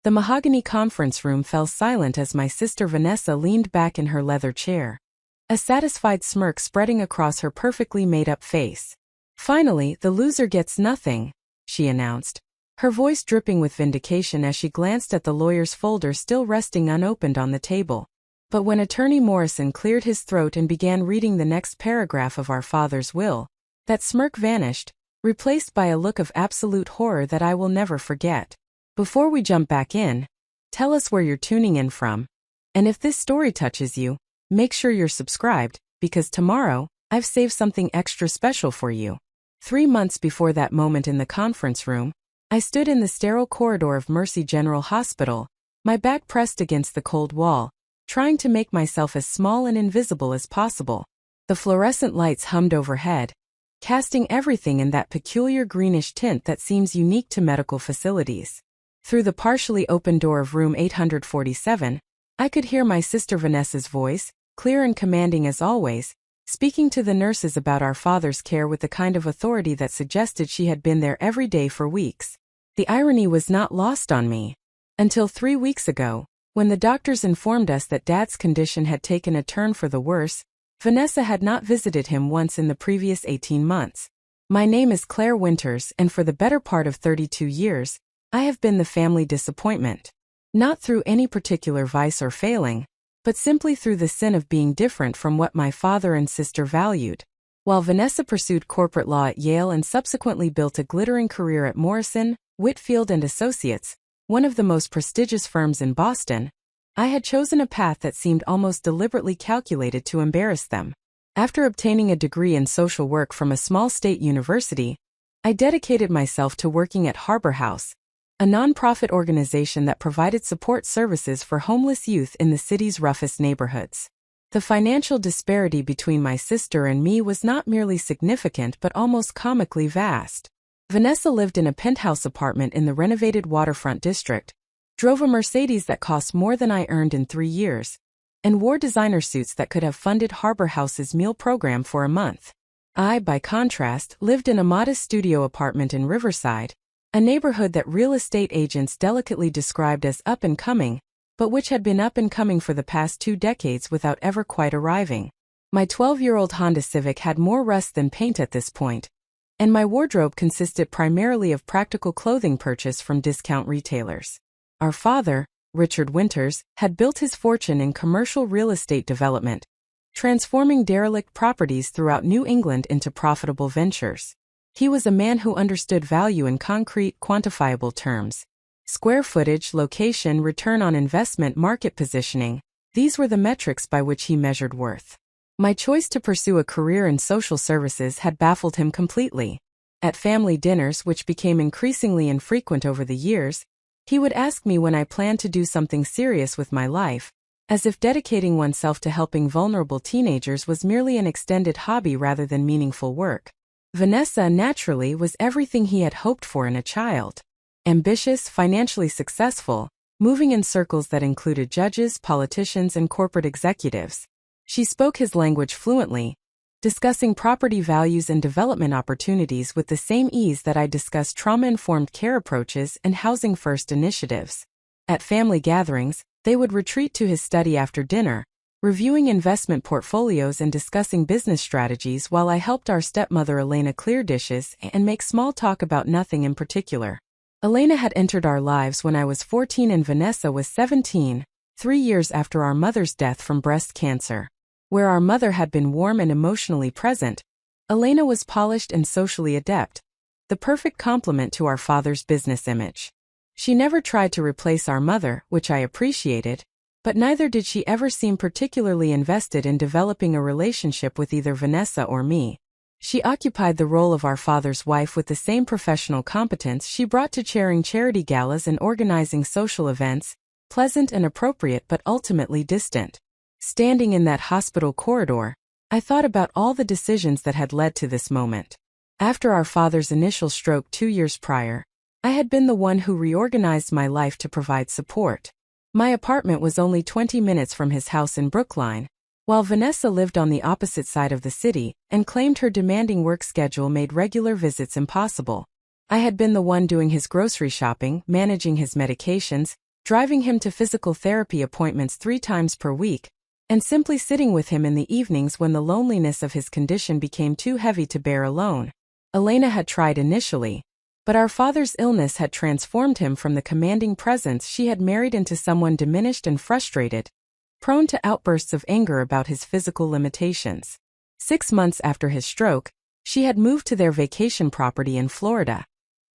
The mahogany conference room fell silent as my sister Vanessa leaned back in her leather chair, a satisfied smirk spreading across her perfectly made-up face. "Finally, the loser gets nothing," she announced, her voice dripping with vindication as she glanced at the lawyer's folder still resting unopened on the table. But when Attorney Morrison cleared his throat and began reading the next paragraph of our father's will, that smirk vanished, replaced by a look of absolute horror that I will never forget. Before we jump back in, tell us where you're tuning in from. And if this story touches you, make sure you're subscribed, because tomorrow, I've saved something extra special for you. 3 months before that moment in the conference room, I stood in the sterile corridor of Mercy General Hospital, my back pressed against the cold wall, trying to make myself as small and invisible as possible. The fluorescent lights hummed overhead, casting everything in that peculiar greenish tint that seems unique to medical facilities. Through the partially open door of room 847, I could hear my sister Vanessa's voice, clear and commanding as always, speaking to the nurses about our father's care with the kind of authority that suggested she had been there every day for weeks. The irony was not lost on me. Until 3 weeks ago, when the doctors informed us that Dad's condition had taken a turn for the worse, Vanessa had not visited him once in the previous 18 months. My name is Claire Winters, and for the better part of 32 years, I have been the family disappointment. Not through any particular vice or failing, but simply through the sin of being different from what my father and sister valued. While Vanessa pursued corporate law at Yale and subsequently built a glittering career at Morrison, Whitfield and Associates, one of the most prestigious firms in Boston, I had chosen a path that seemed almost deliberately calculated to embarrass them. After obtaining a degree in social work from a small state university, I dedicated myself to working at Harbor House, a nonprofit organization that provided support services for homeless youth in the city's roughest neighborhoods. The financial disparity between my sister and me was not merely significant but almost comically vast. Vanessa lived in a penthouse apartment in the renovated waterfront district, drove a Mercedes that cost more than I earned in 3 years, and wore designer suits that could have funded Harbor House's meal program for a month. I, by contrast, lived in a modest studio apartment in Riverside, a neighborhood that real estate agents delicately described as up-and-coming, but which had been up-and-coming for the past 2 decades without ever quite arriving. My 12-year-old Honda Civic had more rust than paint at this point, and my wardrobe consisted primarily of practical clothing purchased from discount retailers. Our father, Richard Winters, had built his fortune in commercial real estate development, transforming derelict properties throughout New England into profitable ventures. He was a man who understood value in concrete, quantifiable terms. Square footage, location, return on investment, market positioning, these were the metrics by which he measured worth. My choice to pursue a career in social services had baffled him completely. At family dinners, which became increasingly infrequent over the years, he would ask me when I planned to do something serious with my life, as if dedicating oneself to helping vulnerable teenagers was merely an extended hobby rather than meaningful work. Vanessa, naturally, was everything he had hoped for in a child. Ambitious, financially successful, moving in circles that included judges, politicians, and corporate executives. She spoke his language fluently, discussing property values and development opportunities with the same ease that I discussed trauma-informed care approaches and housing-first initiatives. At family gatherings, they would retreat to his study after dinner, reviewing investment portfolios and discussing business strategies while I helped our stepmother Elena clear dishes and make small talk about nothing in particular. Elena had entered our lives when I was 14 and Vanessa was 17, 3 years after our mother's death from breast cancer. Where our mother had been warm and emotionally present, Elena was polished and socially adept, the perfect complement to our father's business image. She never tried to replace our mother, which I appreciated, but neither did she ever seem particularly invested in developing a relationship with either Vanessa or me. She occupied the role of our father's wife with the same professional competence she brought to chairing charity galas and organizing social events, pleasant and appropriate but ultimately distant. Standing in that hospital corridor, I thought about all the decisions that had led to this moment. After our father's initial stroke 2 years prior, I had been the one who reorganized my life to provide support. My apartment was only 20 minutes from his house in Brookline, while Vanessa lived on the opposite side of the city and claimed her demanding work schedule made regular visits impossible. I had been the one doing his grocery shopping, managing his medications, driving him to physical therapy appointments 3 times per week, and simply sitting with him in the evenings when the loneliness of his condition became too heavy to bear alone. Elena had tried initially, but our father's illness had transformed him from the commanding presence she had married into someone diminished and frustrated, prone to outbursts of anger about his physical limitations. 6 months after his stroke, she had moved to their vacation property in Florida,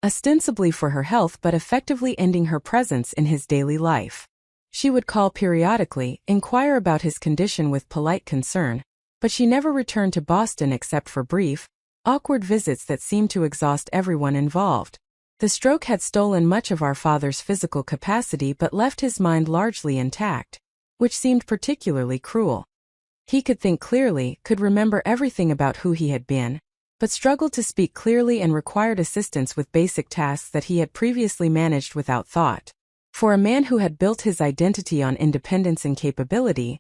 ostensibly for her health but effectively ending her presence in his daily life. She would call periodically, inquire about his condition with polite concern, but she never returned to Boston except for brief, awkward visits that seemed to exhaust everyone involved. The stroke had stolen much of our father's physical capacity but left his mind largely intact, which seemed particularly cruel. He could think clearly, could remember everything about who he had been, but struggled to speak clearly and required assistance with basic tasks that he had previously managed without thought. For a man who had built his identity on independence and capability,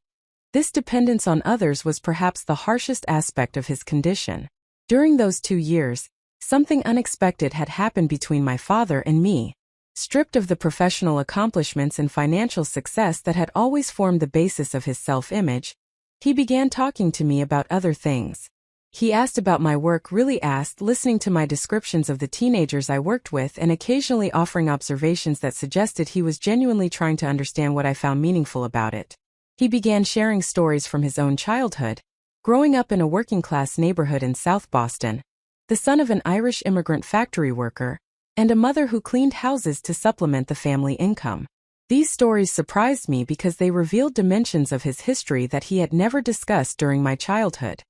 this dependence on others was perhaps the harshest aspect of his condition. During those 2 years, something unexpected had happened between my father and me. Stripped of the professional accomplishments and financial success that had always formed the basis of his self-image, he began talking to me about other things. He asked about my work, really asked, listening to my descriptions of the teenagers I worked with and occasionally offering observations that suggested he was genuinely trying to understand what I found meaningful about it. He began sharing stories from his own childhood, growing up in a working-class neighborhood in South Boston, the son of an Irish immigrant factory worker, and a mother who cleaned houses to supplement the family income. These stories surprised me because they revealed dimensions of his history that he had never discussed during my childhood.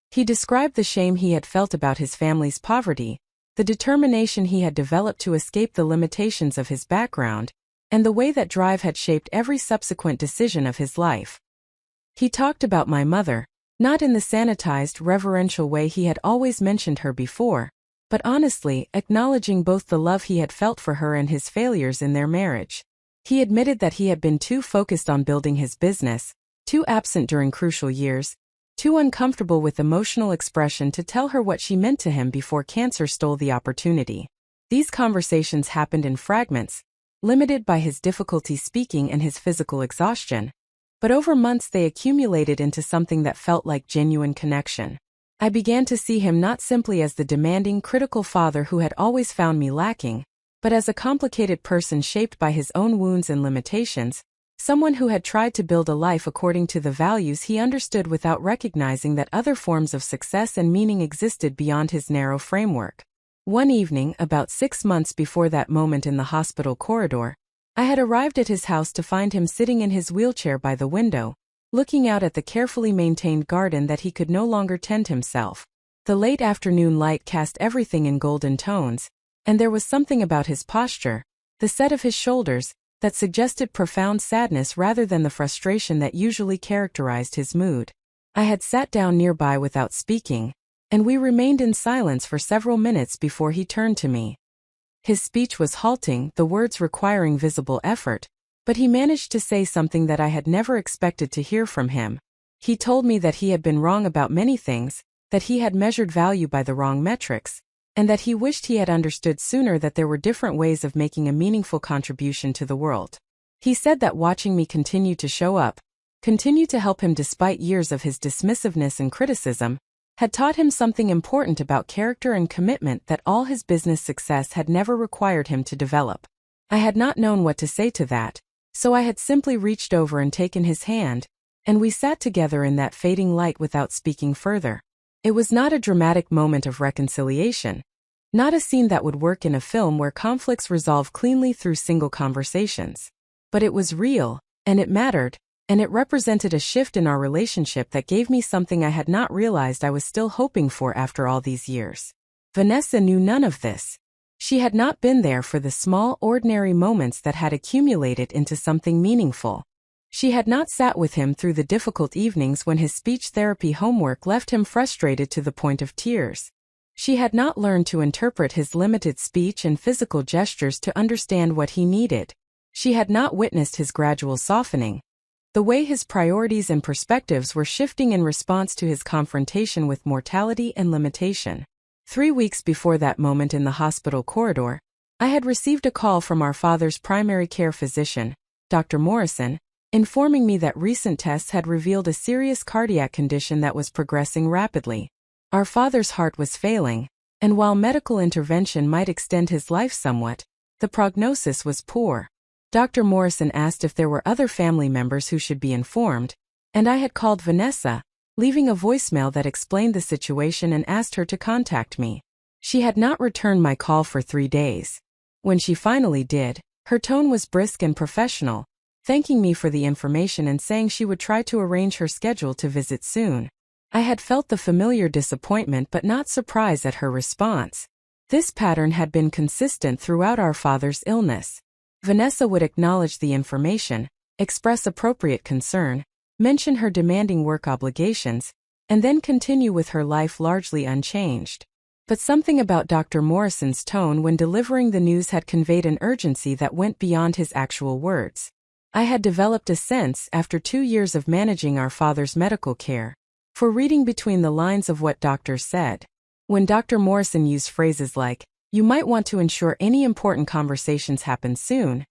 He described the shame he had felt about his family's poverty, the determination he had developed to escape the limitations of his background, and the way that drive had shaped every subsequent decision of his life. He talked about my mother, not in the sanitized, reverential way he had always mentioned her before, but honestly, acknowledging both the love he had felt for her and his failures in their marriage. He admitted that he had been too focused on building his business, too absent during crucial years, too uncomfortable with emotional expression to tell her what she meant to him before cancer stole the opportunity. These conversations happened in fragments, limited by his difficulty speaking and his physical exhaustion, but over months they accumulated into something that felt like genuine connection. I began to see him not simply as the demanding, critical father who had always found me lacking, but as a complicated person shaped by his own wounds and limitations, someone who had tried to build a life according to the values he understood without recognizing that other forms of success and meaning existed beyond his narrow framework. One evening, about 6 months before that moment in the hospital corridor, I had arrived at his house to find him sitting in his wheelchair by the window, looking out at the carefully maintained garden that he could no longer tend himself. The late afternoon light cast everything in golden tones, and there was something about his posture, the set of his shoulders, that suggested profound sadness rather than the frustration that usually characterized his mood. I had sat down nearby without speaking, and we remained in silence for several minutes before he turned to me. His speech was halting, the words requiring visible effort, but he managed to say something that I had never expected to hear from him. He told me that he had been wrong about many things, that he had measured value by the wrong metrics, and that he wished he had understood sooner that there were different ways of making a meaningful contribution to the world. He said that watching me continue to show up, continue to help him despite years of his dismissiveness and criticism, had taught him something important about character and commitment that all his business success had never required him to develop. I had not known what to say to that, so I had simply reached over and taken his hand, and we sat together in that fading light without speaking further. It was not a dramatic moment of reconciliation, not a scene that would work in a film where conflicts resolve cleanly through single conversations. But it was real, and it mattered, and it represented a shift in our relationship that gave me something I had not realized I was still hoping for after all these years. Vanessa knew none of this. She had not been there for the small, ordinary moments that had accumulated into something meaningful. She had not sat with him through the difficult evenings when his speech therapy homework left him frustrated to the point of tears. She had not learned to interpret his limited speech and physical gestures to understand what he needed. She had not witnessed his gradual softening, the way his priorities and perspectives were shifting in response to his confrontation with mortality and limitation. 3 weeks before that moment in the hospital corridor, I had received a call from our father's primary care physician, Dr. Morrison, informing me that recent tests had revealed a serious cardiac condition that was progressing rapidly. Our father's heart was failing, and while medical intervention might extend his life somewhat, the prognosis was poor. Dr. Morrison asked if there were other family members who should be informed, and I had called Vanessa, leaving a voicemail that explained the situation and asked her to contact me. She had not returned my call for 3 days. When she finally did, her tone was brisk and professional, thanking me for the information and saying she would try to arrange her schedule to visit soon. I had felt the familiar disappointment but not surprise at her response. This pattern had been consistent throughout our father's illness. Vanessa would acknowledge the information, express appropriate concern, mention her demanding work obligations, and then continue with her life largely unchanged. But something about Dr. Morrison's tone when delivering the news had conveyed an urgency that went beyond his actual words. I had developed a sense, after 2 years of managing our father's medical care, for reading between the lines of what doctors said. When Dr. Morrison used phrases like, "You might want to ensure any important conversations happen soon,"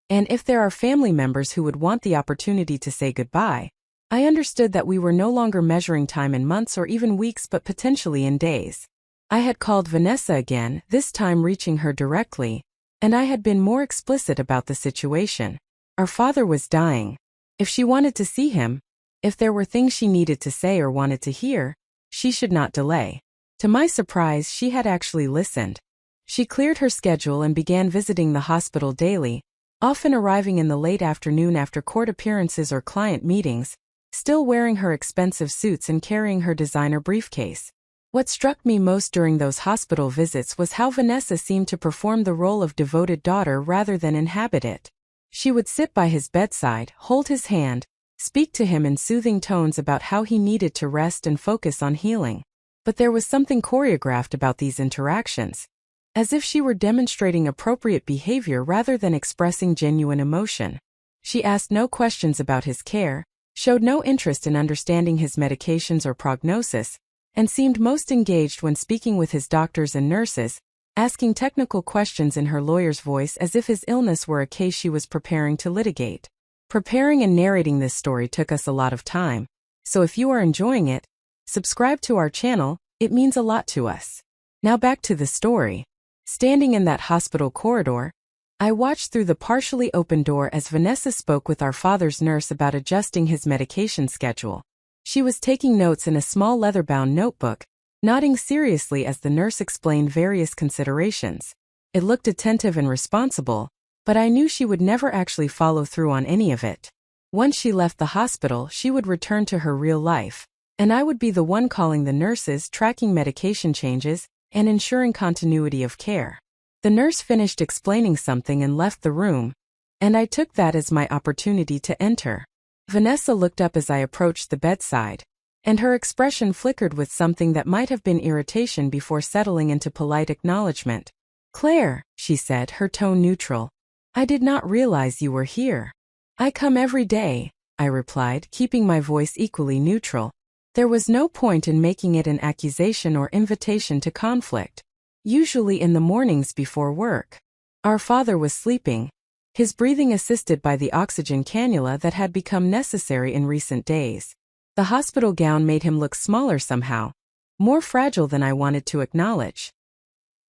and "if there are family members who would want the opportunity to say goodbye," I understood that we were no longer measuring time in months or even weeks but potentially in days. I had called Vanessa again, this time reaching her directly, and I had been more explicit about the situation. Our father was dying. If she wanted to see him, if there were things she needed to say or wanted to hear, she should not delay. To my surprise, she had actually listened. She cleared her schedule and began visiting the hospital daily, often arriving in the late afternoon after court appearances or client meetings, still wearing her expensive suits and carrying her designer briefcase. What struck me most during those hospital visits was how Vanessa seemed to perform the role of devoted daughter rather than inhabit it. She would sit by his bedside, hold his hand, speak to him in soothing tones about how he needed to rest and focus on healing. But there was something choreographed about these interactions, as if she were demonstrating appropriate behavior rather than expressing genuine emotion. She asked no questions about his care, showed no interest in understanding his medications or prognosis, and seemed most engaged when speaking with his doctors and nurses, asking technical questions in her lawyer's voice as if his illness were a case she was preparing to litigate. Preparing and narrating this story took us a lot of time, so if you are enjoying it, subscribe to our channel, it means a lot to us. Now back to the story. Standing in that hospital corridor, I watched through the partially open door as Vanessa spoke with our father's nurse about adjusting his medication schedule. She was taking notes in a small leather-bound notebook, nodding seriously as the nurse explained various considerations. It looked attentive and responsible, but I knew she would never actually follow through on any of it. Once she left the hospital, she would return to her real life, and I would be the one calling the nurses, tracking medication changes, and ensuring continuity of care. The nurse finished explaining something and left the room, and I took that as my opportunity to enter. Vanessa looked up as I approached the bedside, and her expression flickered with something that might have been irritation before settling into polite acknowledgement. "Claire," she said, her tone neutral. "I did not realize you were here." "I come every day," I replied, keeping my voice equally neutral. There was no point in making it an accusation or invitation to conflict. Usually in the mornings before work. Our father was sleeping, his breathing assisted by the oxygen cannula that had become necessary in recent days. The hospital gown made him look smaller somehow, more fragile than I wanted to acknowledge.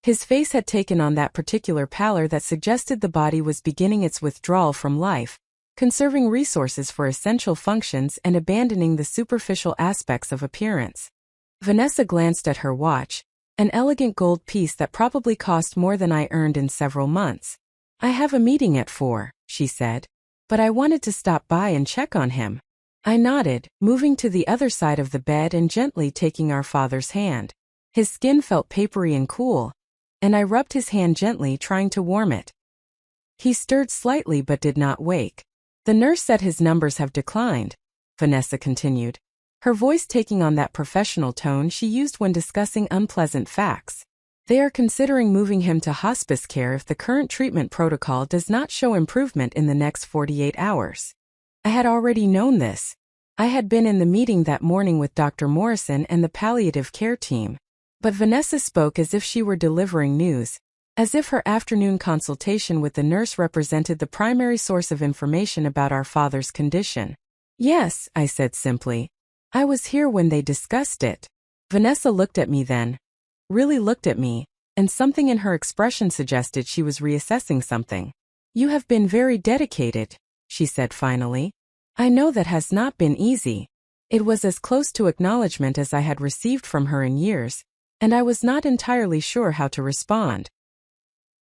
His face had taken on that particular pallor that suggested the body was beginning its withdrawal from life, conserving resources for essential functions and abandoning the superficial aspects of appearance. Vanessa glanced at her watch, an elegant gold piece that probably cost more than I earned in several months. "I have a meeting at 4, she said, "but I wanted to stop by and check on him." I nodded, moving to the other side of the bed and gently taking our father's hand. His skin felt papery and cool, and I rubbed his hand gently, trying to warm it. He stirred slightly but did not wake. "The nurse said his numbers have declined," Vanessa continued, her voice taking on that professional tone she used when discussing unpleasant facts. "They are considering moving him to hospice care if the current treatment protocol does not show improvement in the next 48 hours. I had already known this. I had been in the meeting that morning with Dr. Morrison and the palliative care team. But Vanessa spoke as if she were delivering news, as if her afternoon consultation with the nurse represented the primary source of information about our father's condition. "Yes," I said simply. "I was here when they discussed it." Vanessa looked at me then. Really looked at me, and something in her expression suggested she was reassessing something. "You have been very dedicated," she said finally. "I know that has not been easy." It was as close to acknowledgement as I had received from her in years, and I was not entirely sure how to respond.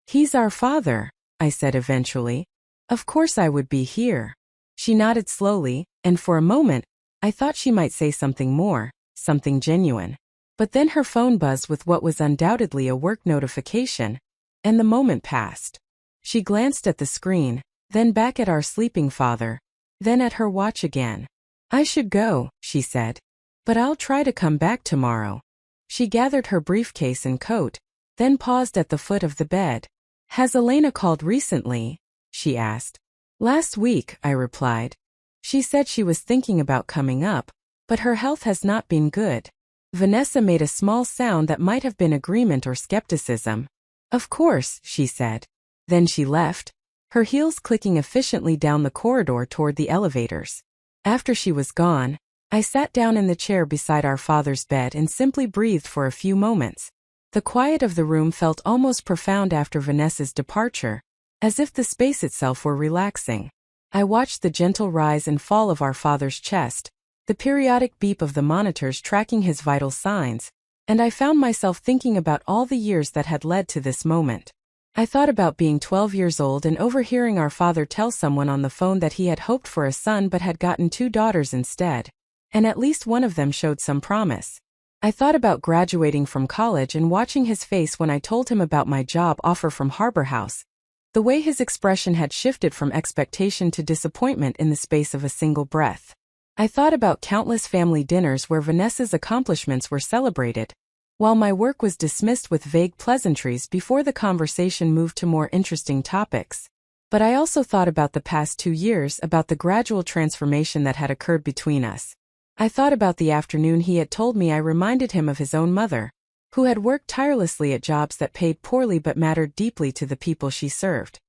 "He's our father," I said eventually. "Of course I would be here." She nodded slowly, and for a moment, I thought she might say something more, something genuine. But then her phone buzzed with what was undoubtedly a work notification, and the moment passed. She glanced at the screen, then back at our sleeping father, then at her watch again. "I should go," she said. "But I'll try to come back tomorrow." She gathered her briefcase and coat, then paused at the foot of the bed. "Has Elena called recently?" she asked. "Last week," I replied. "She said she was thinking about coming up, but her health has not been good." Vanessa made a small sound that might have been agreement or skepticism. "Of course," she said. Then she left, her heels clicking efficiently down the corridor toward the elevators. After she was gone, I sat down in the chair beside our father's bed and simply breathed for a few moments. The quiet of the room felt almost profound after Vanessa's departure, as if the space itself were relaxing. I watched the gentle rise and fall of our father's chest, the periodic beep of the monitors tracking his vital signs, and I found myself thinking about all the years that had led to this moment. I thought about being 12 years old and overhearing our father tell someone on the phone that he had hoped for a son but had gotten 2 daughters instead, and at least one of them showed some promise. I thought about graduating from college and watching his face when I told him about my job offer from Harbor House. The way his expression had shifted from expectation to disappointment in the space of a single breath. I thought about countless family dinners where Vanessa's accomplishments were celebrated, while my work was dismissed with vague pleasantries before the conversation moved to more interesting topics. But I also thought about the past 2 years, about the gradual transformation that had occurred between us. I thought about the afternoon he had told me I reminded him of his own mother, who had worked tirelessly at jobs that paid poorly but mattered deeply to the people she served.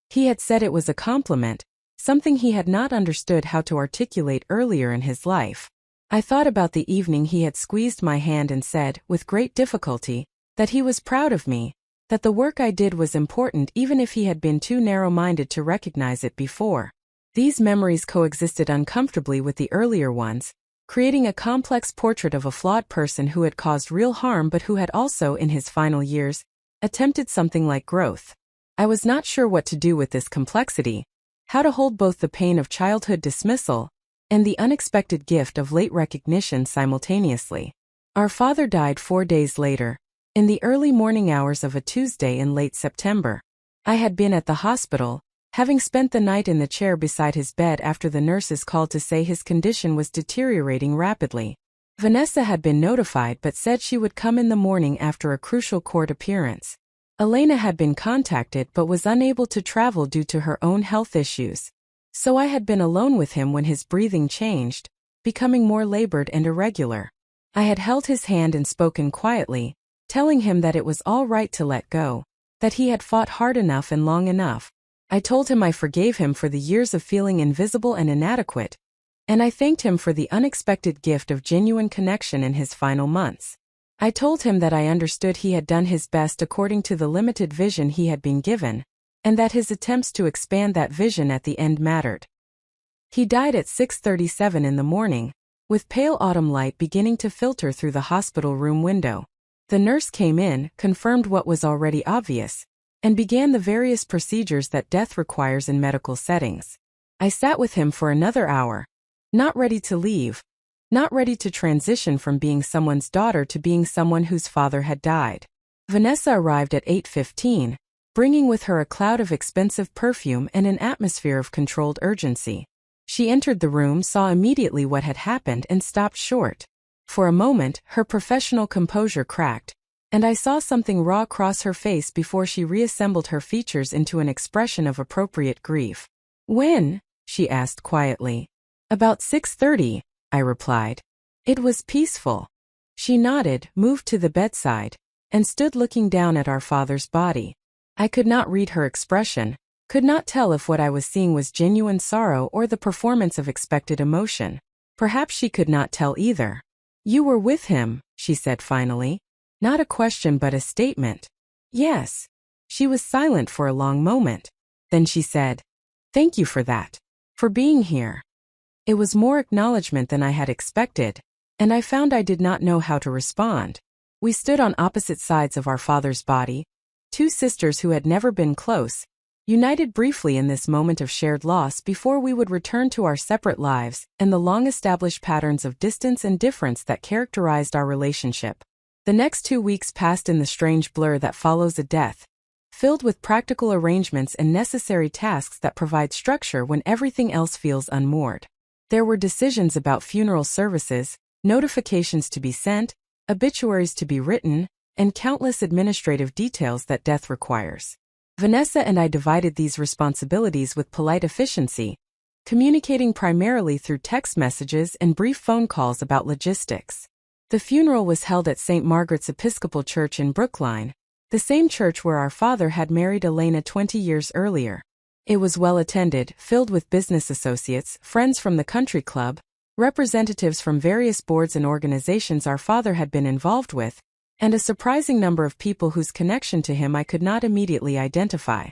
He had said it was a compliment, something he had not understood how to articulate earlier in his life. I thought about the evening he had squeezed my hand and said, with great difficulty, that he was proud of me, that the work I did was important even if he had been too narrow-minded to recognize it before. These memories coexisted uncomfortably with the earlier ones, creating a complex portrait of a flawed person who had caused real harm but who had also, in his final years, attempted something like growth. I was not sure what to do with this complexity, how to hold both the pain of childhood dismissal and the unexpected gift of late recognition simultaneously. Our father died 4 days later, in the early morning hours of a Tuesday in late September. I had been at the hospital, having spent the night in the chair beside his bed after the nurses called to say his condition was deteriorating rapidly. Vanessa had been notified but said she would come in the morning after a crucial court appearance. Elena had been contacted but was unable to travel due to her own health issues. So I had been alone with him when his breathing changed, becoming more labored and irregular. I had held his hand and spoken quietly, telling him that it was all right to let go, that he had fought hard enough and long enough. I told him I forgave him for the years of feeling invisible and inadequate, and I thanked him for the unexpected gift of genuine connection in his final months. I told him that I understood he had done his best according to the limited vision he had been given, and that his attempts to expand that vision at the end mattered. He died at 6:37 in the morning, with pale autumn light beginning to filter through the hospital room window. The nurse came in, confirmed what was already obvious, and began the various procedures that death requires in medical settings. I sat with him for another hour, not ready to leave, not ready to transition from being someone's daughter to being someone whose father had died. Vanessa arrived at 8:15, bringing with her a cloud of expensive perfume and an atmosphere of controlled urgency. She entered the room, saw immediately what had happened, and stopped short. For a moment, her professional composure cracked, and I saw something raw cross her face before she reassembled her features into an expression of appropriate grief. "When?" she asked quietly. "About 6:30, I replied. "It was peaceful." She nodded, moved to the bedside, and stood looking down at our father's body. I could not read her expression, could not tell if what I was seeing was genuine sorrow or the performance of expected emotion. Perhaps she could not tell either. "You were with him," she said finally. Not a question but a statement. "Yes." She was silent for a long moment. Then she said, "Thank you for that. For being here." It was more acknowledgement than I had expected, and I found I did not know how to respond. We stood on opposite sides of our father's body, two sisters who had never been close, united briefly in this moment of shared loss before we would return to our separate lives and the long-established patterns of distance and difference that characterized our relationship. The next 2 weeks passed in the strange blur that follows a death, filled with practical arrangements and necessary tasks that provide structure when everything else feels unmoored. There were decisions about funeral services, notifications to be sent, obituaries to be written, and countless administrative details that death requires. Vanessa and I divided these responsibilities with polite efficiency, communicating primarily through text messages and brief phone calls about logistics. The funeral was held at St. Margaret's Episcopal Church in Brookline, the same church where our father had married Elena 20 years earlier. It was well attended, filled with business associates, friends from the country club, representatives from various boards and organizations our father had been involved with, and a surprising number of people whose connection to him I could not immediately identify.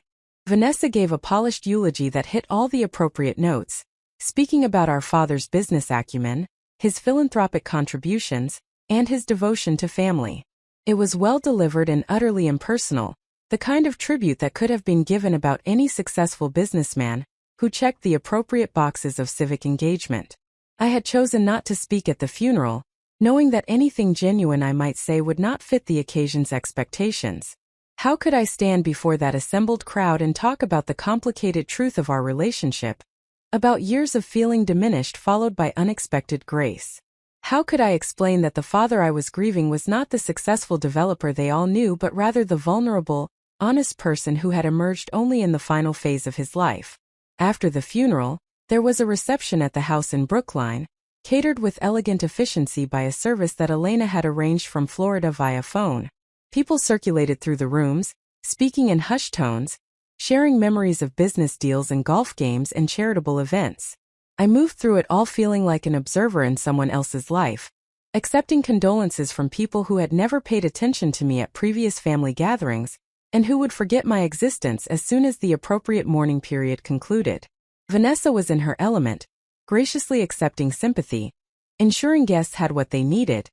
Vanessa gave a polished eulogy that hit all the appropriate notes, speaking about our father's business acumen, his philanthropic contributions, and his devotion to family. It was well delivered and utterly impersonal, the kind of tribute that could have been given about any successful businessman who checked the appropriate boxes of civic engagement. I had chosen not to speak at the funeral, knowing that anything genuine I might say would not fit the occasion's expectations. How could I stand before that assembled crowd and talk about the complicated truth of our relationship, about years of feeling diminished followed by unexpected grace? How could I explain that the father I was grieving was not the successful developer they all knew but rather the vulnerable, honest person who had emerged only in the final phase of his life? After the funeral, there was a reception at the house in Brookline, catered with elegant efficiency by a service that Elena had arranged from Florida via phone. People circulated through the rooms, speaking in hushed tones, sharing memories of business deals and golf games and charitable events. I moved through it all feeling like an observer in someone else's life, accepting condolences from people who had never paid attention to me at previous family gatherings, and who would forget my existence as soon as the appropriate mourning period concluded. Vanessa was in her element, graciously accepting sympathy, ensuring guests had what they needed,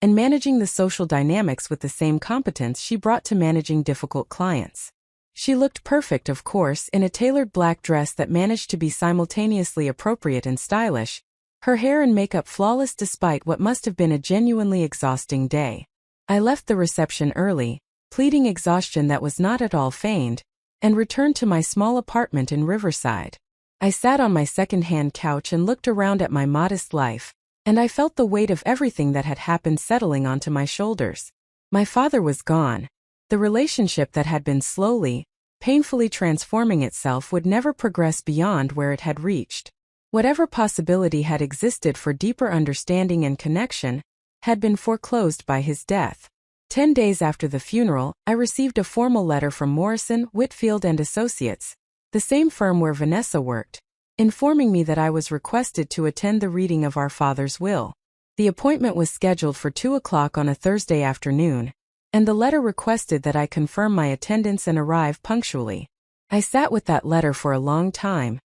and managing the social dynamics with the same competence she brought to managing difficult clients. She looked perfect, of course, in a tailored black dress that managed to be simultaneously appropriate and stylish, her hair and makeup flawless despite what must have been a genuinely exhausting day. I left the reception early, pleading exhaustion that was not at all feigned, and returned to my small apartment in Riverside. I sat on my second-hand couch and looked around at my modest life, and I felt the weight of everything that had happened settling onto my shoulders. My father was gone. The relationship that had been slowly, painfully transforming itself would never progress beyond where it had reached. Whatever possibility had existed for deeper understanding and connection had been foreclosed by his death. 10 days after the funeral, I received a formal letter from Morrison, Whitfield and Associates, the same firm where Vanessa worked, informing me that I was requested to attend the reading of our father's will. The appointment was scheduled for 2 o'clock on a Thursday afternoon, and the letter requested that I confirm my attendance and arrive punctually. I sat with that letter for a long time,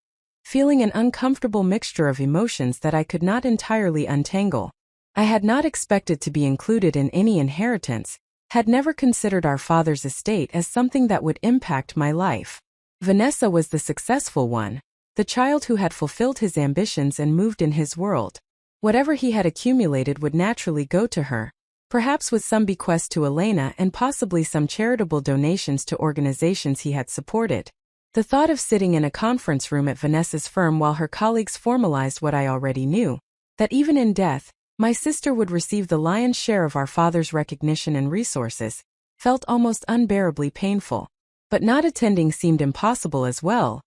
feeling an uncomfortable mixture of emotions that I could not entirely untangle. I had not expected to be included in any inheritance, had never considered our father's estate as something that would impact my life. Vanessa was the successful one, the child who had fulfilled his ambitions and moved in his world. Whatever he had accumulated would naturally go to her, perhaps with some bequest to Elena and possibly some charitable donations to organizations he had supported. The thought of sitting in a conference room at Vanessa's firm while her colleagues formalized what I already knew, that even in death, my sister would receive the lion's share of our father's recognition and resources, felt almost unbearably painful. But not attending seemed impossible as well.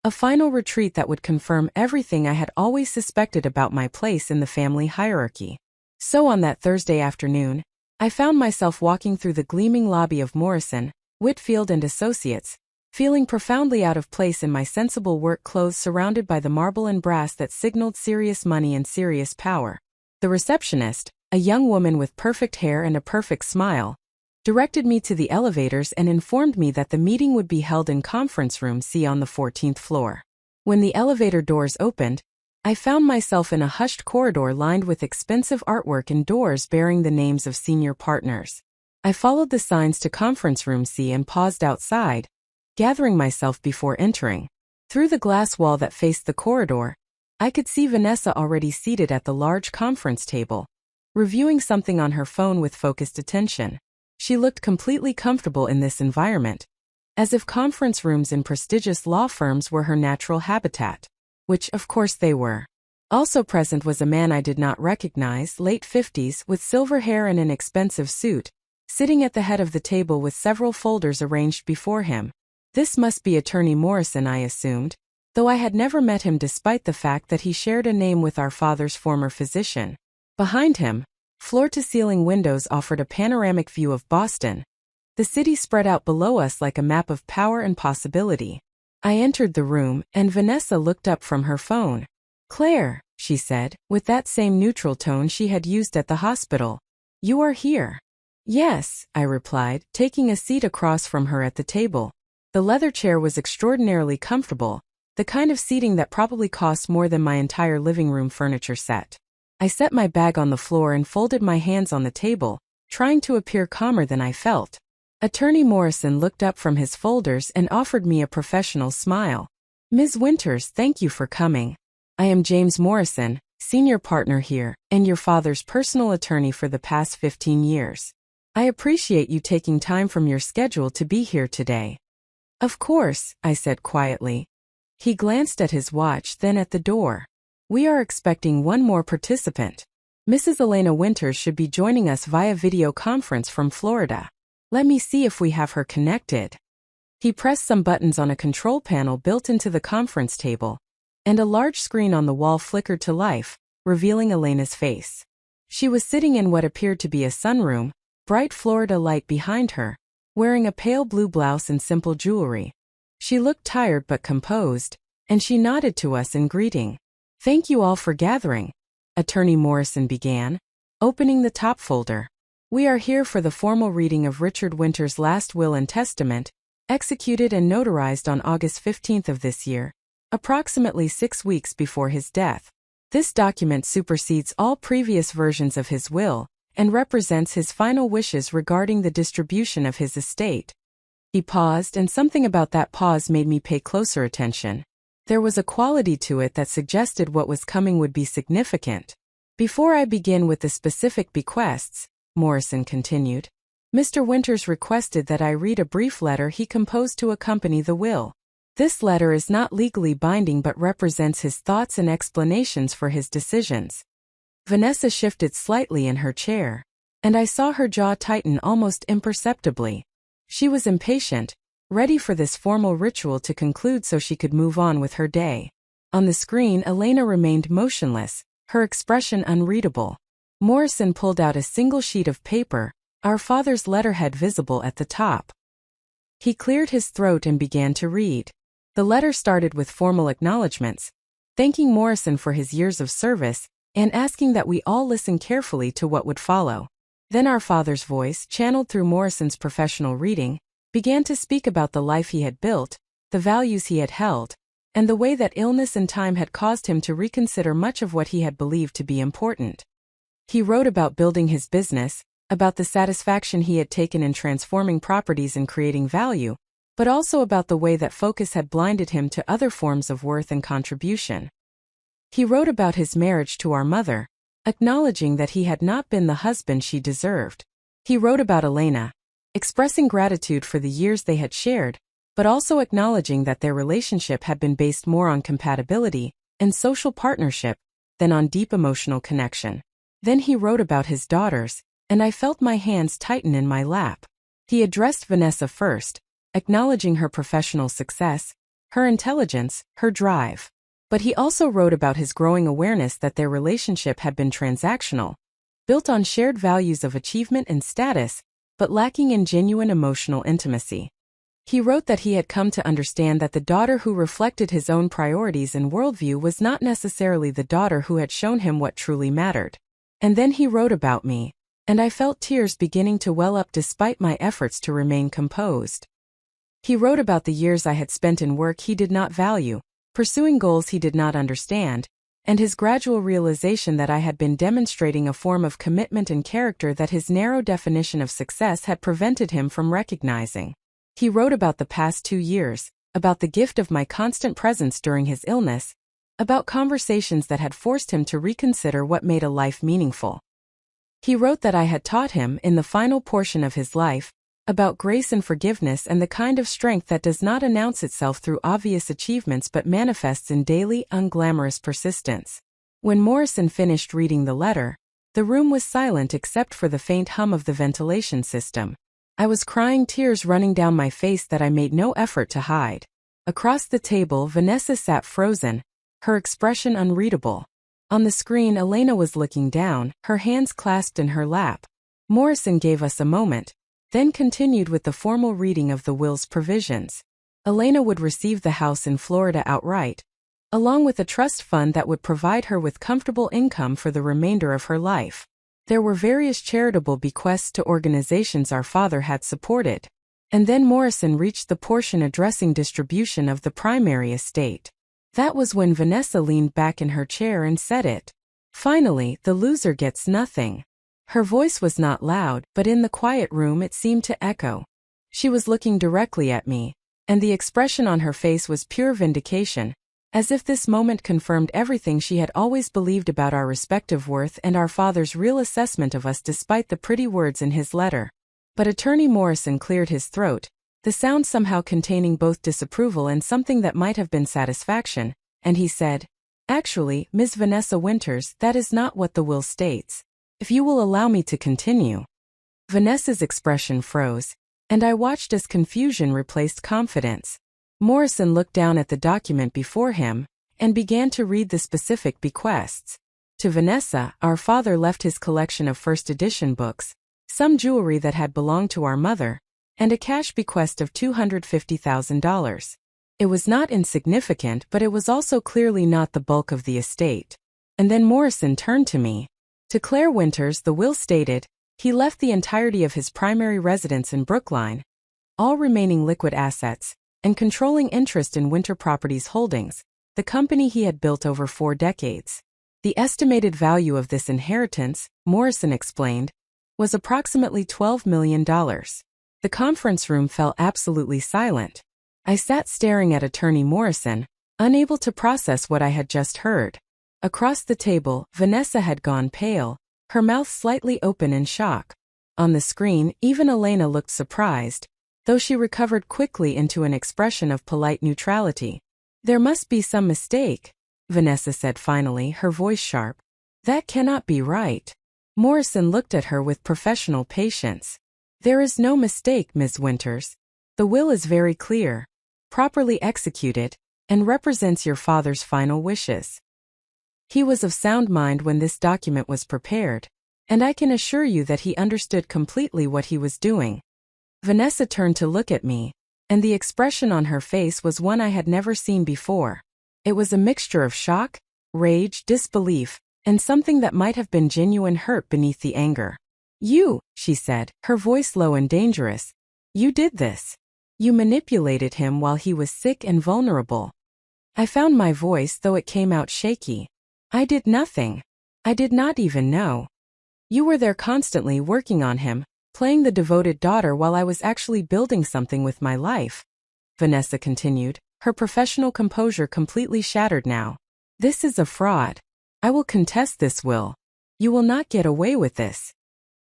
A final retreat that would confirm everything I had always suspected about my place in the family hierarchy. So on that Thursday afternoon, I found myself walking through the gleaming lobby of Morrison, Whitfield and Associates, feeling profoundly out of place in my sensible work clothes surrounded by the marble and brass that signaled serious money and serious power. The receptionist, a young woman with perfect hair and a perfect smile, directed me to the elevators and informed me that the meeting would be held in Conference Room C on the 14th floor. When the elevator doors opened, I found myself in a hushed corridor lined with expensive artwork and doors bearing the names of senior partners. I followed the signs to Conference Room C and paused outside, gathering myself before entering. Through the glass wall that faced the corridor, I could see Vanessa already seated at the large conference table, reviewing something on her phone with focused attention. She looked completely comfortable in this environment, as if conference rooms in prestigious law firms were her natural habitat, which of course they were. Also present was a man I did not recognize, late 50s, with silver hair and an expensive suit, sitting at the head of the table with several folders arranged before him. This must be Attorney Morrison, I assumed, though I had never met him despite the fact that he shared a name with our father's former physician. Behind him, floor-to-ceiling windows offered a panoramic view of Boston. The city spread out below us like a map of power and possibility. I entered the room, and Vanessa looked up from her phone. "Claire," she said, with that same neutral tone she had used at the hospital. "You are here." "Yes," I replied, taking a seat across from her at the table. The leather chair was extraordinarily comfortable, the kind of seating that probably cost more than my entire living room furniture set. I set my bag on the floor and folded my hands on the table, trying to appear calmer than I felt. Attorney Morrison looked up from his folders and offered me a professional smile. "Ms. Winters, thank you for coming. I am James Morrison, senior partner here, and your father's personal attorney for the past 15 years. I appreciate you taking time from your schedule to be here today." "Of course," I said quietly. He glanced at his watch, then at the door. "We are expecting one more participant. Mrs. Elena Winters should be joining us via video conference from Florida. Let me see if we have her connected." He pressed some buttons on a control panel built into the conference table, and a large screen on the wall flickered to life, revealing Elena's face. She was sitting in what appeared to be a sunroom, bright Florida light behind her, wearing a pale blue blouse and simple jewelry. She looked tired but composed, and she nodded to us in greeting. "Thank you all for gathering," Attorney Morrison began, opening the top folder. "We are here for the formal reading of Richard Winters' last will and testament, executed and notarized on August 15th of this year, approximately 6 weeks before his death. This document supersedes all previous versions of his will and represents his final wishes regarding the distribution of his estate." He paused, and something about that pause made me pay closer attention. There was a quality to it that suggested what was coming would be significant. "Before I begin with the specific bequests," Morrison continued, "Mr. Winters requested that I read a brief letter he composed to accompany the will. This letter is not legally binding but represents his thoughts and explanations for his decisions." Vanessa shifted slightly in her chair, and I saw her jaw tighten almost imperceptibly. She was impatient, ready for this formal ritual to conclude so she could move on with her day. On the screen, Elena remained motionless, her expression unreadable. Morrison pulled out a single sheet of paper, our father's letterhead visible at the top. He cleared his throat and began to read. The letter started with formal acknowledgments, thanking Morrison for his years of service, and asking that we all listen carefully to what would follow. Then our father's voice, channeled through Morrison's professional reading, began to speak about the life he had built, the values he had held, and the way that illness and time had caused him to reconsider much of what he had believed to be important. He wrote about building his business, about the satisfaction he had taken in transforming properties and creating value, but also about the way that focus had blinded him to other forms of worth and contribution. He wrote about his marriage to our mother, acknowledging that he had not been the husband she deserved. He wrote about Elena, expressing gratitude for the years they had shared, but also acknowledging that their relationship had been based more on compatibility and social partnership than on deep emotional connection. Then he wrote about his daughters, and I felt my hands tighten in my lap. He addressed Vanessa first, acknowledging her professional success, her intelligence, her drive. But he also wrote about his growing awareness that their relationship had been transactional, built on shared values of achievement and status, but lacking in genuine emotional intimacy. He wrote that he had come to understand that the daughter who reflected his own priorities and worldview was not necessarily the daughter who had shown him what truly mattered. And then he wrote about me, and I felt tears beginning to well up despite my efforts to remain composed. He wrote about the years I had spent in work he did not value, pursuing goals he did not understand, and his gradual realization that I had been demonstrating a form of commitment and character that his narrow definition of success had prevented him from recognizing. He wrote about the past 2 years, about the gift of my constant presence during his illness, about conversations that had forced him to reconsider what made a life meaningful. He wrote that I had taught him, in the final portion of his life, about grace and forgiveness and the kind of strength that does not announce itself through obvious achievements but manifests in daily, unglamorous persistence. When Morrison finished reading the letter, the room was silent except for the faint hum of the ventilation system. I was crying, tears running down my face that I made no effort to hide. Across the table, Vanessa sat frozen, her expression unreadable. On the screen, Elena was looking down, her hands clasped in her lap. Morrison gave us a moment, then continued with the formal reading of the will's provisions. Elena would receive the house in Florida outright, along with a trust fund that would provide her with comfortable income for the remainder of her life. There were various charitable bequests to organizations our father had supported. And then Morrison reached the portion addressing distribution of the primary estate. That was when Vanessa leaned back in her chair and said it. Finally, the loser gets nothing. Her voice was not loud, but in the quiet room it seemed to echo. She was looking directly at me, and the expression on her face was pure vindication, as if this moment confirmed everything she had always believed about our respective worth and our father's real assessment of us despite the pretty words in his letter. But Attorney Morrison cleared his throat, the sound somehow containing both disapproval and something that might have been satisfaction, and he said, "Actually, Ms. Vanessa Winters, that is not what the will states. If you will allow me to continue." Vanessa's expression froze, and I watched as confusion replaced confidence. Morrison looked down at the document before him and began to read the specific bequests. To Vanessa, our father left his collection of first edition books, some jewelry that had belonged to our mother, and a cash bequest of $250,000. It was not insignificant, but it was also clearly not the bulk of the estate. And then Morrison turned to me. To Claire Winters, the will stated, he left the entirety of his primary residence in Brookline, all remaining liquid assets, and controlling interest in Winter Properties Holdings, the company he had built over 4 decades. The estimated value of this inheritance, Morrison explained, was approximately $12 million. The conference room fell absolutely silent. I sat staring at Attorney Morrison, unable to process what I had just heard. Across the table, Vanessa had gone pale, her mouth slightly open in shock. On the screen, even Elena looked surprised, though she recovered quickly into an expression of polite neutrality. "There must be some mistake," Vanessa said finally, her voice sharp. "That cannot be right." Morrison looked at her with professional patience. "There is no mistake, Ms. Winters. The will is very clear, properly executed, and represents your father's final wishes. He was of sound mind when this document was prepared, and I can assure you that he understood completely what he was doing." Vanessa turned to look at me, and the expression on her face was one I had never seen before. It was a mixture of shock, rage, disbelief, and something that might have been genuine hurt beneath the anger. "You," she said, her voice low and dangerous. "You did this. You manipulated him while he was sick and vulnerable." I found my voice, though it came out shaky. "I did nothing. I did not even know. You were there constantly working on him, playing the devoted daughter while I was actually building something with my life," Vanessa continued, her professional composure completely shattered now. "This is a fraud. I will contest this will. You will not get away with this."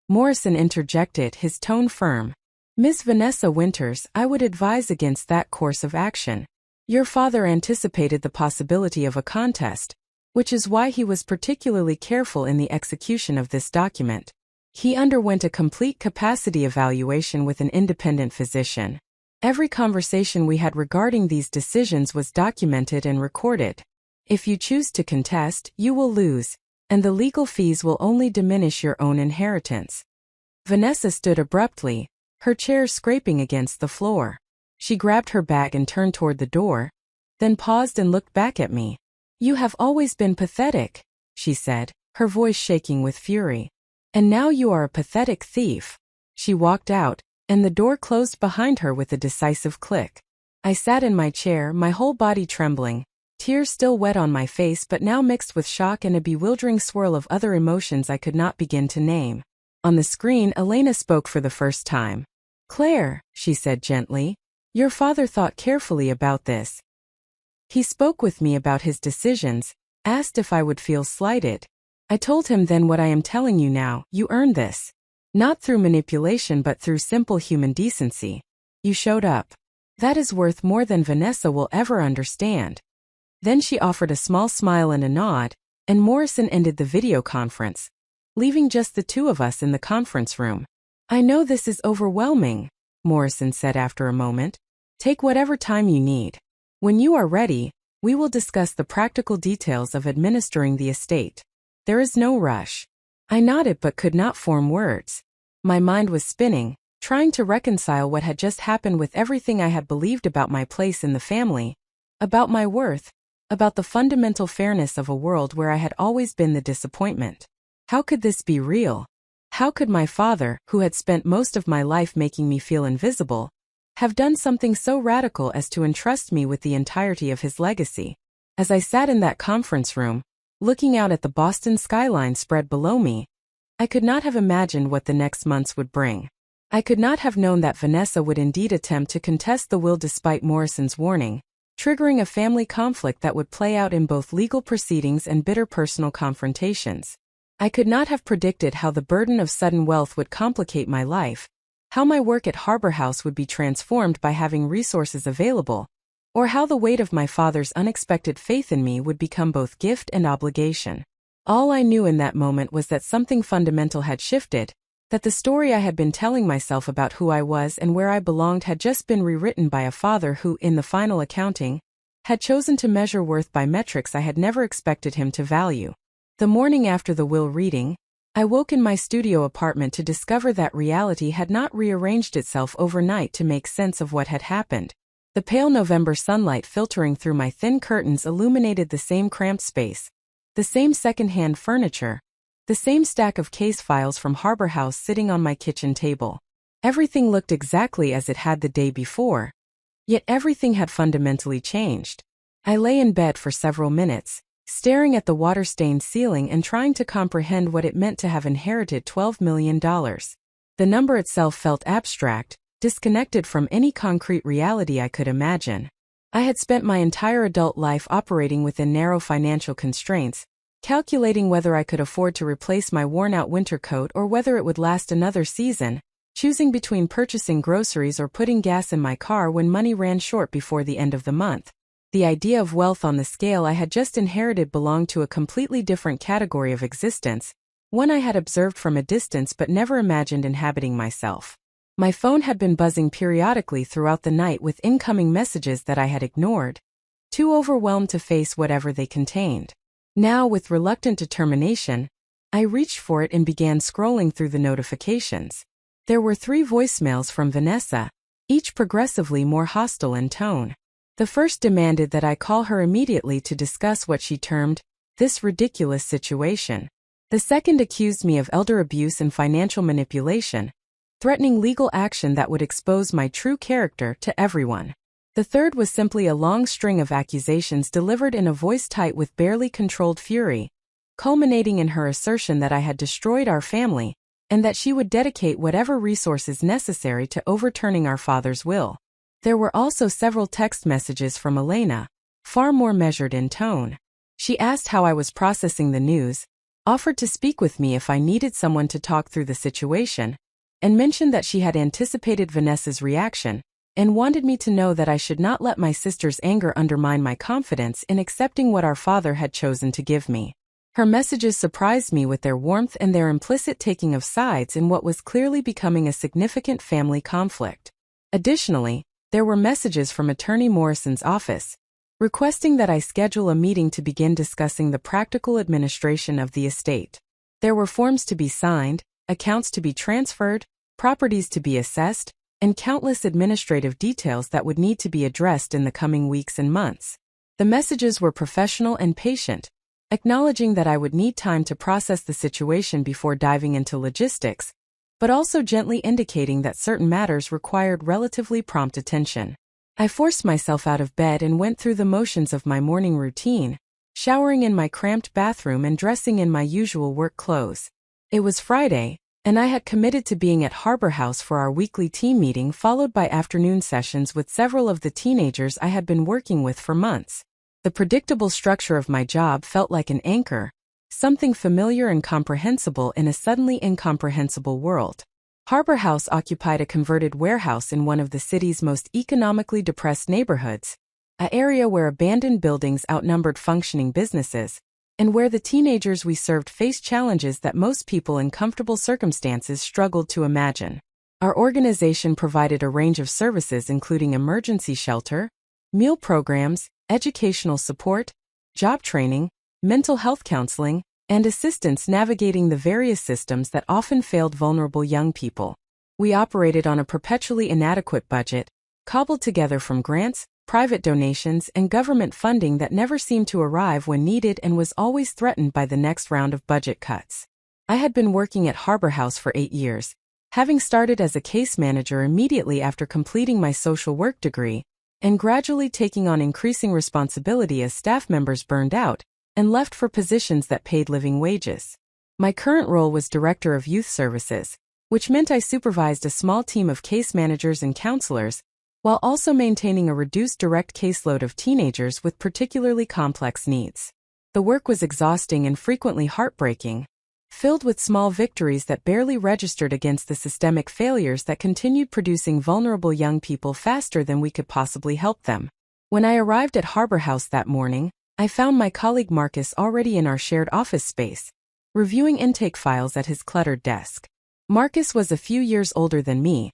Morrison interjected, his tone firm. "Miss Vanessa Winters, I would advise against that course of action. Your father anticipated the possibility of a contest, which is why he was particularly careful in the execution of this document. He underwent a complete capacity evaluation with an independent physician. Every conversation we had regarding these decisions was documented and recorded. If you choose to contest, you will lose, and the legal fees will only diminish your own inheritance." Vanessa stood abruptly, her chair scraping against the floor. She grabbed her bag and turned toward the door, then paused and looked back at me. "You have always been pathetic," she said, her voice shaking with fury. "And now you are a pathetic thief." She walked out, and the door closed behind her with a decisive click. I sat in my chair, my whole body trembling, tears still wet on my face but now mixed with shock and a bewildering swirl of other emotions I could not begin to name. On the screen, Elena spoke for the first time. "Claire," she said gently, "your father thought carefully about this. He spoke with me about his decisions, asked if I would feel slighted. I told him then what I am telling you now: you earned this. Not through manipulation but through simple human decency. You showed up. That is worth more than Vanessa will ever understand." Then she offered a small smile and a nod, and Morrison ended the video conference, leaving just the two of us in the conference room. "I know this is overwhelming," Morrison said after a moment. "Take whatever time you need. When you are ready, we will discuss the practical details of administering the estate. There is no rush." I nodded but could not form words. My mind was spinning, trying to reconcile what had just happened with everything I had believed about my place in the family, about my worth, about the fundamental fairness of a world where I had always been the disappointment. How could this be real? How could my father, who had spent most of my life making me feel invisible, have done something so radical as to entrust me with the entirety of his legacy? As I sat in that conference room, looking out at the Boston skyline spread below me, I could not have imagined what the next months would bring. I could not have known that Vanessa would indeed attempt to contest the will despite Morrison's warning, triggering a family conflict that would play out in both legal proceedings and bitter personal confrontations. I could not have predicted how the burden of sudden wealth would complicate my life, how my work at Harbor House would be transformed by having resources available, or how the weight of my father's unexpected faith in me would become both gift and obligation. All I knew in that moment was that something fundamental had shifted, that the story I had been telling myself about who I was and where I belonged had just been rewritten by a father who, in the final accounting, had chosen to measure worth by metrics I had never expected him to value. The morning after the will reading, I woke in my studio apartment to discover that reality had not rearranged itself overnight to make sense of what had happened. The pale November sunlight filtering through my thin curtains illuminated the same cramped space, the same second-hand furniture, the same stack of case files from Harbor House sitting on my kitchen table. Everything looked exactly as it had the day before, yet everything had fundamentally changed. I lay in bed for several minutes, staring at the water-stained ceiling and trying to comprehend what it meant to have inherited $12 million. The number itself felt abstract, disconnected from any concrete reality I could imagine. I had spent my entire adult life operating within narrow financial constraints, calculating whether I could afford to replace my worn-out winter coat or whether it would last another season, choosing between purchasing groceries or putting gas in my car when money ran short before the end of the month. The idea of wealth on the scale I had just inherited belonged to a completely different category of existence, one I had observed from a distance but never imagined inhabiting myself. My phone had been buzzing periodically throughout the night with incoming messages that I had ignored, too overwhelmed to face whatever they contained. Now, with reluctant determination, I reached for it and began scrolling through the notifications. There were 3 voicemails from Vanessa, each progressively more hostile in tone. The first demanded that I call her immediately to discuss what she termed this ridiculous situation. The second accused me of elder abuse and financial manipulation, threatening legal action that would expose my true character to everyone. The third was simply a long string of accusations delivered in a voice tight with barely controlled fury, culminating in her assertion that I had destroyed our family, and that she would dedicate whatever resources necessary to overturning our father's will. There were also several text messages from Elena, far more measured in tone. She asked how I was processing the news, offered to speak with me if I needed someone to talk through the situation, and mentioned that she had anticipated Vanessa's reaction, and wanted me to know that I should not let my sister's anger undermine my confidence in accepting what our father had chosen to give me. Her messages surprised me with their warmth and their implicit taking of sides in what was clearly becoming a significant family conflict. Additionally, there were messages from Attorney Morrison's office, requesting that I schedule a meeting to begin discussing the practical administration of the estate. There were forms to be signed, accounts to be transferred, properties to be assessed, and countless administrative details that would need to be addressed in the coming weeks and months. The messages were professional and patient, acknowledging that I would need time to process the situation before diving into logistics, but also gently indicating that certain matters required relatively prompt attention. I forced myself out of bed and went through the motions of my morning routine, showering in my cramped bathroom and dressing in my usual work clothes. It was Friday, and I had committed to being at Harbor House for our weekly team meeting, followed by afternoon sessions with several of the teenagers I had been working with for months. The predictable structure of my job felt like an anchor, something familiar and comprehensible in a suddenly incomprehensible world. Harbor House occupied a converted warehouse in one of the city's most economically depressed neighborhoods, an area where abandoned buildings outnumbered functioning businesses, and where the teenagers we served faced challenges that most people in comfortable circumstances struggled to imagine. Our organization provided a range of services including emergency shelter, meal programs, educational support, job training, mental health counseling, and assistance navigating the various systems that often failed vulnerable young people. We operated on a perpetually inadequate budget, cobbled together from grants, private donations, and government funding that never seemed to arrive when needed and was always threatened by the next round of budget cuts. I had been working at Harbor House for 8 years, having started as a case manager immediately after completing my social work degree, and gradually taking on increasing responsibility as staff members burned out and left for positions that paid living wages. My current role was Director of Youth Services, which meant I supervised a small team of case managers and counselors, while also maintaining a reduced direct caseload of teenagers with particularly complex needs. The work was exhausting and frequently heartbreaking, filled with small victories that barely registered against the systemic failures that continued producing vulnerable young people faster than we could possibly help them. When I arrived at Harbor House that morning, I found my colleague Marcus already in our shared office space, reviewing intake files at his cluttered desk. Marcus was a few years older than me,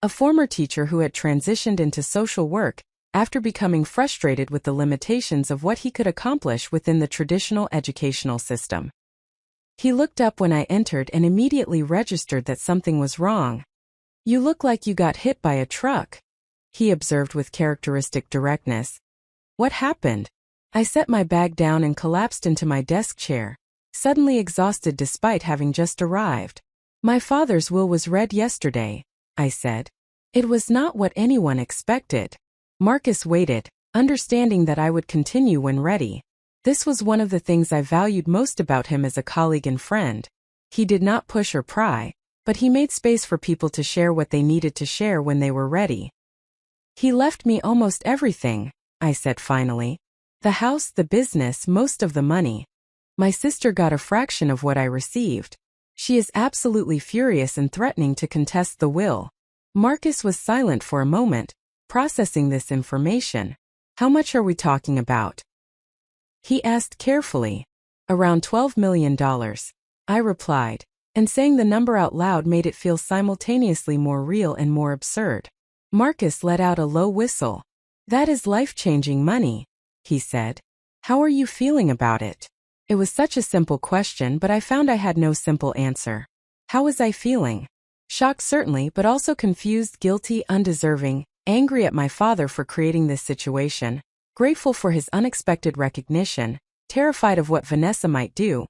a former teacher who had transitioned into social work after becoming frustrated with the limitations of what he could accomplish within the traditional educational system. He looked up when I entered and immediately registered that something was wrong. "You look like you got hit by a truck," he observed with characteristic directness. "What happened?" I set my bag down and collapsed into my desk chair, suddenly exhausted despite having just arrived. "My father's will was read yesterday," I said. It was not what anyone expected. Marcus waited, understanding that I would continue when ready. This was one of the things I valued most about him as a colleague and friend. He did not push or pry, but he made space for people to share what they needed to share when they were ready. "He left me almost everything," I said finally. "The house, the business, most of the money. My sister got a fraction of what I received. She is absolutely furious and threatening to contest the will." Marcus was silent for a moment, processing this information. "How much are we talking about?" he asked carefully. "Around $12 million, I replied, and saying the number out loud made it feel simultaneously more real and more absurd. Marcus let out a low whistle. "That is life-changing money," he said. "How are you feeling about it?" It was such a simple question, but I found I had no simple answer. How was I feeling? Shocked certainly, but also confused, guilty, undeserving, angry at my father for creating this situation, grateful for his unexpected recognition, terrified of what Vanessa might do,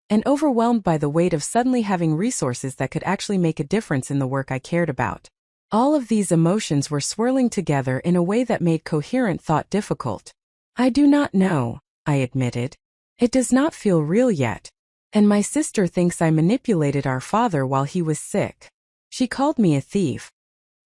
and overwhelmed by the weight of suddenly having resources that could actually make a difference in the work I cared about. All of these emotions were swirling together in a way that made coherent thought difficult. "I do not know," I admitted. "It does not feel real yet. And my sister thinks I manipulated our father while he was sick. She called me a thief."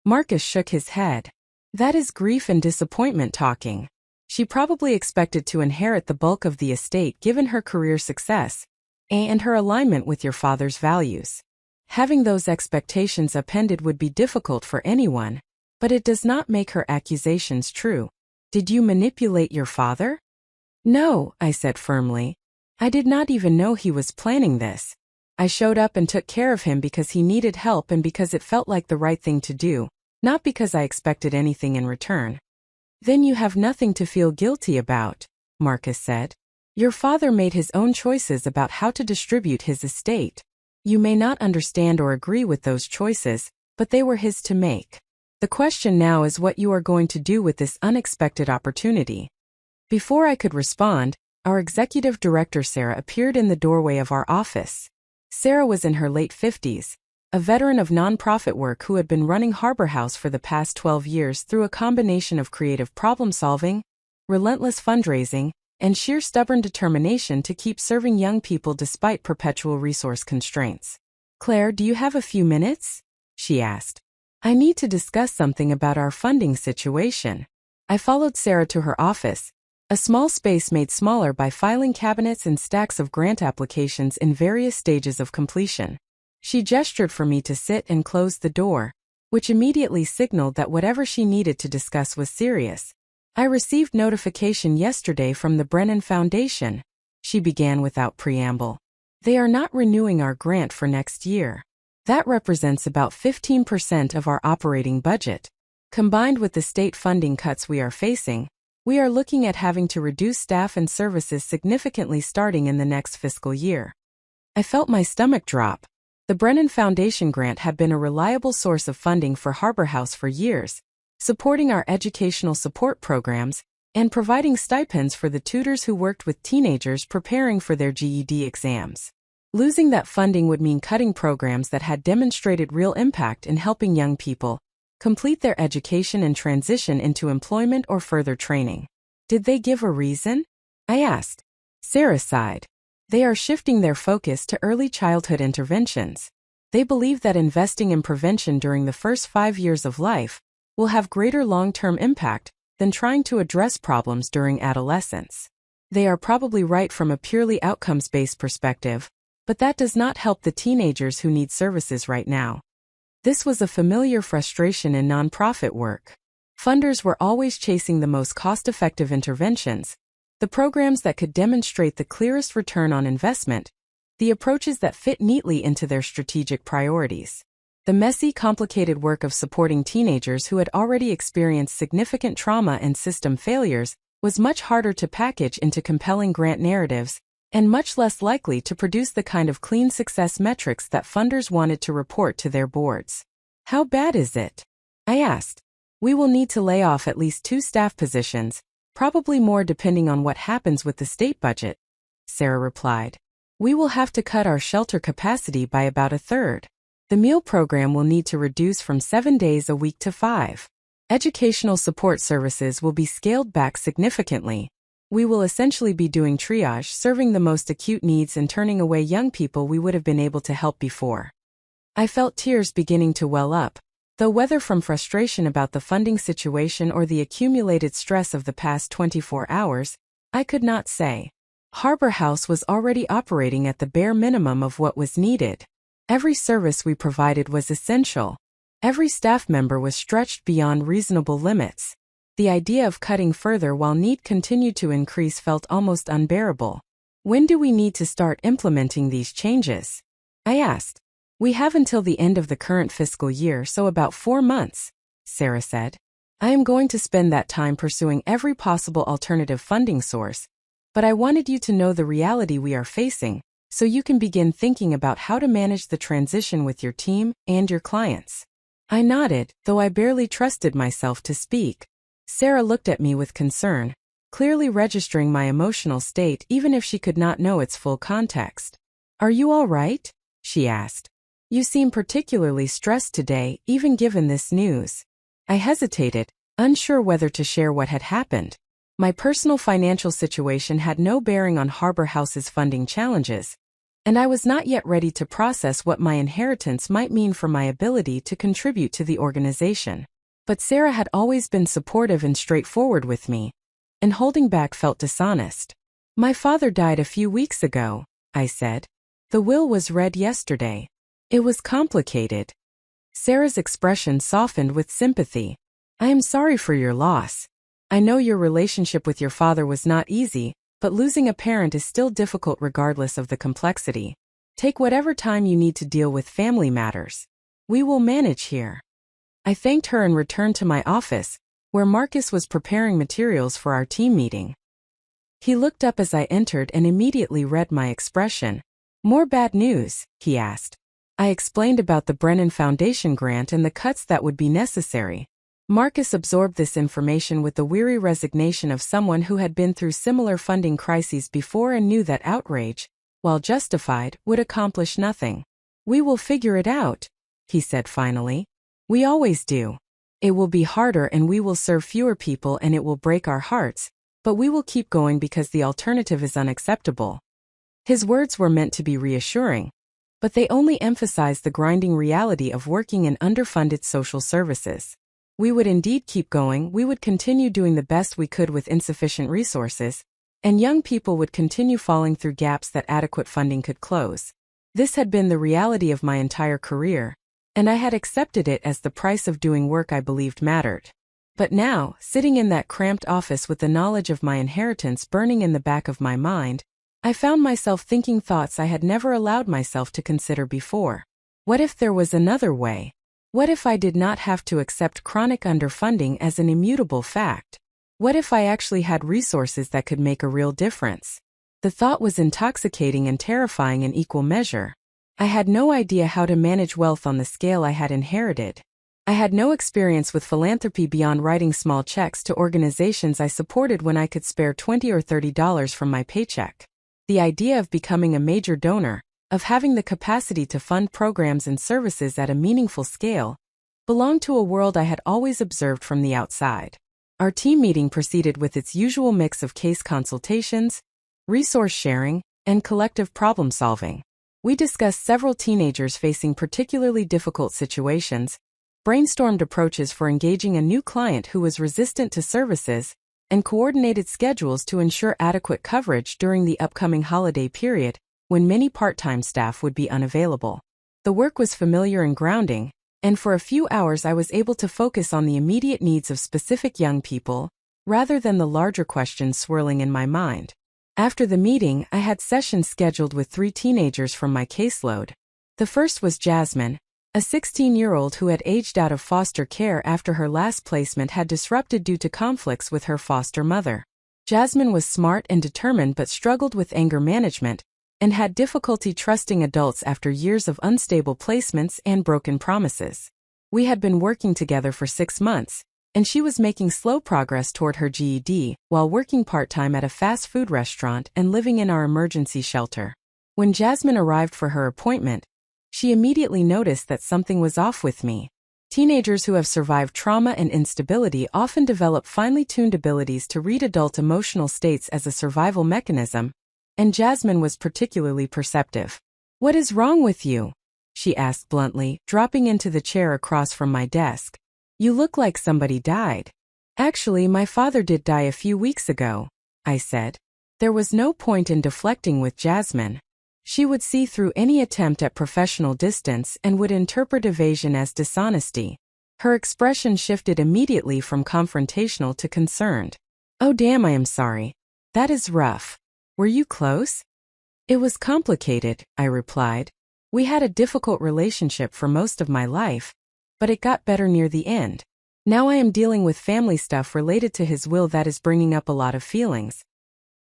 Marcus shook his head. "That is grief and disappointment talking. She probably expected to inherit the bulk of the estate given her career success and her alignment with your father's values. Having those expectations upended would be difficult for anyone, but it does not make her accusations true. Did you manipulate your father?" "No," I said firmly. "I did not even know he was planning this. I showed up and took care of him because he needed help and because it felt like the right thing to do, not because I expected anything in return." "Then you have nothing to feel guilty about," Marcus said. "Your father made his own choices about how to distribute his estate. You may not understand or agree with those choices, but they were his to make. The question now is what you are going to do with this unexpected opportunity. Before I could respond, our executive director Sarah appeared in the doorway of our office. Sarah was in her late 50s, a veteran of nonprofit work who had been running Harbor House for the past 12 years through a combination of creative problem-solving, relentless fundraising, and sheer stubborn determination to keep serving young people despite perpetual resource constraints. "Claire, do you have a few minutes?" she asked. "I need to discuss something about our funding situation." I followed Sarah to her office, a small space made smaller by filing cabinets and stacks of grant applications in various stages of completion. She gestured for me to sit and closed the door, which immediately signaled that whatever she needed to discuss was serious. "I received notification yesterday from the Brennan Foundation," she began without preamble. "They are not renewing our grant for next year. That represents about 15% of our operating budget. Combined with the state funding cuts we are facing, we are looking at having to reduce staff and services significantly starting in the next fiscal year." I felt my stomach drop. The Brennan Foundation grant had been a reliable source of funding for Harbor House for years, supporting our educational support programs and providing stipends for the tutors who worked with teenagers preparing for their GED exams. Losing that funding would mean cutting programs that had demonstrated real impact in helping young people complete their education and transition into employment or further training. "Did they give a reason?" I asked. Sarah sighed. "They are shifting their focus to early childhood interventions. They believe that investing in prevention during the first 5 years of life will have greater long-term impact than trying to address problems during adolescence. They are probably right from a purely outcomes-based perspective, but that does not help the teenagers who need services right now." This was a familiar frustration in nonprofit work. Funders were always chasing the most cost-effective interventions, the programs that could demonstrate the clearest return on investment, the approaches that fit neatly into their strategic priorities. The messy, complicated work of supporting teenagers who had already experienced significant trauma and system failures was much harder to package into compelling grant narratives, and much less likely to produce the kind of clean success metrics that funders wanted to report to their boards. "How bad is it?" I asked. "We will need to lay off at least 2 staff positions, probably more depending on what happens with the state budget," Sarah replied. "We will have to cut our shelter capacity by about a third. The meal program will need to reduce from 7 days a week to 5. Educational support services will be scaled back significantly. We will essentially be doing triage, serving the most acute needs and turning away young people we would have been able to help before." I felt tears beginning to well up, though whether from frustration about the funding situation or the accumulated stress of the past 24 hours, I could not say. Harbor House was already operating at the bare minimum of what was needed. Every service we provided was essential. Every staff member was stretched beyond reasonable limits. The idea of cutting further while need continued to increase felt almost unbearable. "When do we need to start implementing these changes?" I asked. "We have until the end of the current fiscal year, so about 4 months, Sarah said. "I am going to spend that time pursuing every possible alternative funding source, but I wanted you to know the reality we are facing, so you can begin thinking about how to manage the transition with your team and your clients." I nodded, though I barely trusted myself to speak. Sarah looked at me with concern, clearly registering my emotional state even if she could not know its full context. "Are you all right?" she asked. "You seem particularly stressed today, even given this news." I hesitated, unsure whether to share what had happened. My personal financial situation had no bearing on Harbor House's funding challenges, and I was not yet ready to process what my inheritance might mean for my ability to contribute to the organization. But Sarah had always been supportive and straightforward with me, and holding back felt dishonest. "My father died a few weeks ago," I said. "The will was read yesterday. It was complicated." Sarah's expression softened with sympathy. "I am sorry for your loss. I know your relationship with your father was not easy, but losing a parent is still difficult regardless of the complexity. Take whatever time you need to deal with family matters. We will manage here." I thanked her and returned to my office, where Marcus was preparing materials for our team meeting. He looked up as I entered and immediately read my expression. More bad news? He asked. I explained about the Brennan Foundation grant and the cuts that would be necessary. Marcus absorbed this information with the weary resignation of someone who had been through similar funding crises before and knew that outrage, while justified, would accomplish nothing. We will figure it out, he said finally. We always do. It will be harder and we will serve fewer people and it will break our hearts, but we will keep going because the alternative is unacceptable. His words were meant to be reassuring, but they only emphasized the grinding reality of working in underfunded social services. We would indeed keep going, we would continue doing the best we could with insufficient resources, and young people would continue falling through gaps that adequate funding could close. This had been the reality of my entire career, and I had accepted it as the price of doing work I believed mattered. But now, sitting in that cramped office with the knowledge of my inheritance burning in the back of my mind, I found myself thinking thoughts I had never allowed myself to consider before. What if there was another way? What if I did not have to accept chronic underfunding as an immutable fact? What if I actually had resources that could make a real difference? The thought was intoxicating and terrifying in equal measure. I had no idea how to manage wealth on the scale I had inherited. I had no experience with philanthropy beyond writing small checks to organizations I supported when I could spare $20 or $30 from my paycheck. The idea of becoming a major donor, of having the capacity to fund programs and services at a meaningful scale, belonged to a world I had always observed from the outside. Our team meeting proceeded with its usual mix of case consultations, resource sharing, and collective problem solving. We discussed several teenagers facing particularly difficult situations, brainstormed approaches for engaging a new client who was resistant to services, and coordinated schedules to ensure adequate coverage during the upcoming holiday period, when many part-time staff would be unavailable. The work was familiar and grounding, and for a few hours I was able to focus on the immediate needs of specific young people, rather than the larger questions swirling in my mind. After the meeting, I had sessions scheduled with 3 teenagers from my caseload. The first was Jasmine, a 16-year-old who had aged out of foster care after her last placement had disrupted due to conflicts with her foster mother. Jasmine was smart and determined but struggled with anger management, and had difficulty trusting adults after years of unstable placements and broken promises. We had been working together for 6 months, and she was making slow progress toward her GED while working part-time at a fast food restaurant and living in our emergency shelter. When Jasmine arrived for her appointment, she immediately noticed that something was off with me. Teenagers who have survived trauma and instability often develop finely tuned abilities to read adult emotional states as a survival mechanism, and Jasmine was particularly perceptive. "What is wrong with you?" she asked bluntly, dropping into the chair across from my desk. "You look like somebody died." "Actually, my father did die a few weeks ago," I said. There was no point in deflecting with Jasmine. She would see through any attempt at professional distance and would interpret evasion as dishonesty. Her expression shifted immediately from confrontational to concerned. "Oh damn, I am sorry. That is rough. Were you close?" "It was complicated," I replied. "We had a difficult relationship for most of my life, but it got better near the end. Now I am dealing with family stuff related to his will that is bringing up a lot of feelings."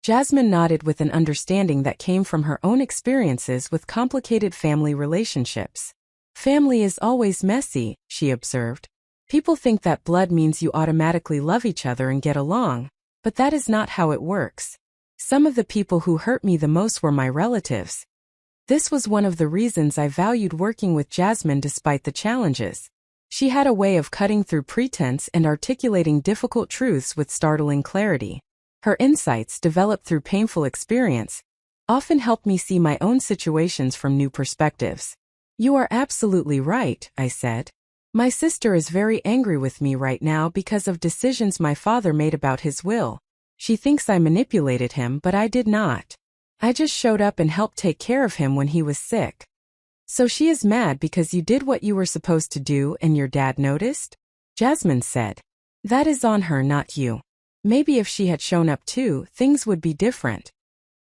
Jasmine nodded with an understanding that came from her own experiences with complicated family relationships. "Family is always messy," she observed. "People think that blood means you automatically love each other and get along, but that is not how it works. Some of the people who hurt me the most were my relatives." This was one of the reasons I valued working with Jasmine despite the challenges. She had a way of cutting through pretense and articulating difficult truths with startling clarity. Her insights, developed through painful experience, often helped me see my own situations from new perspectives. "You are absolutely right," I said. "My sister is very angry with me right now because of decisions my father made about his will. She thinks I manipulated him, but I did not. I just showed up and helped take care of him when he was sick." "So she is mad because you did what you were supposed to do and your dad noticed?" Jasmine said. "That is on her, not you. Maybe if she had shown up too, things would be different."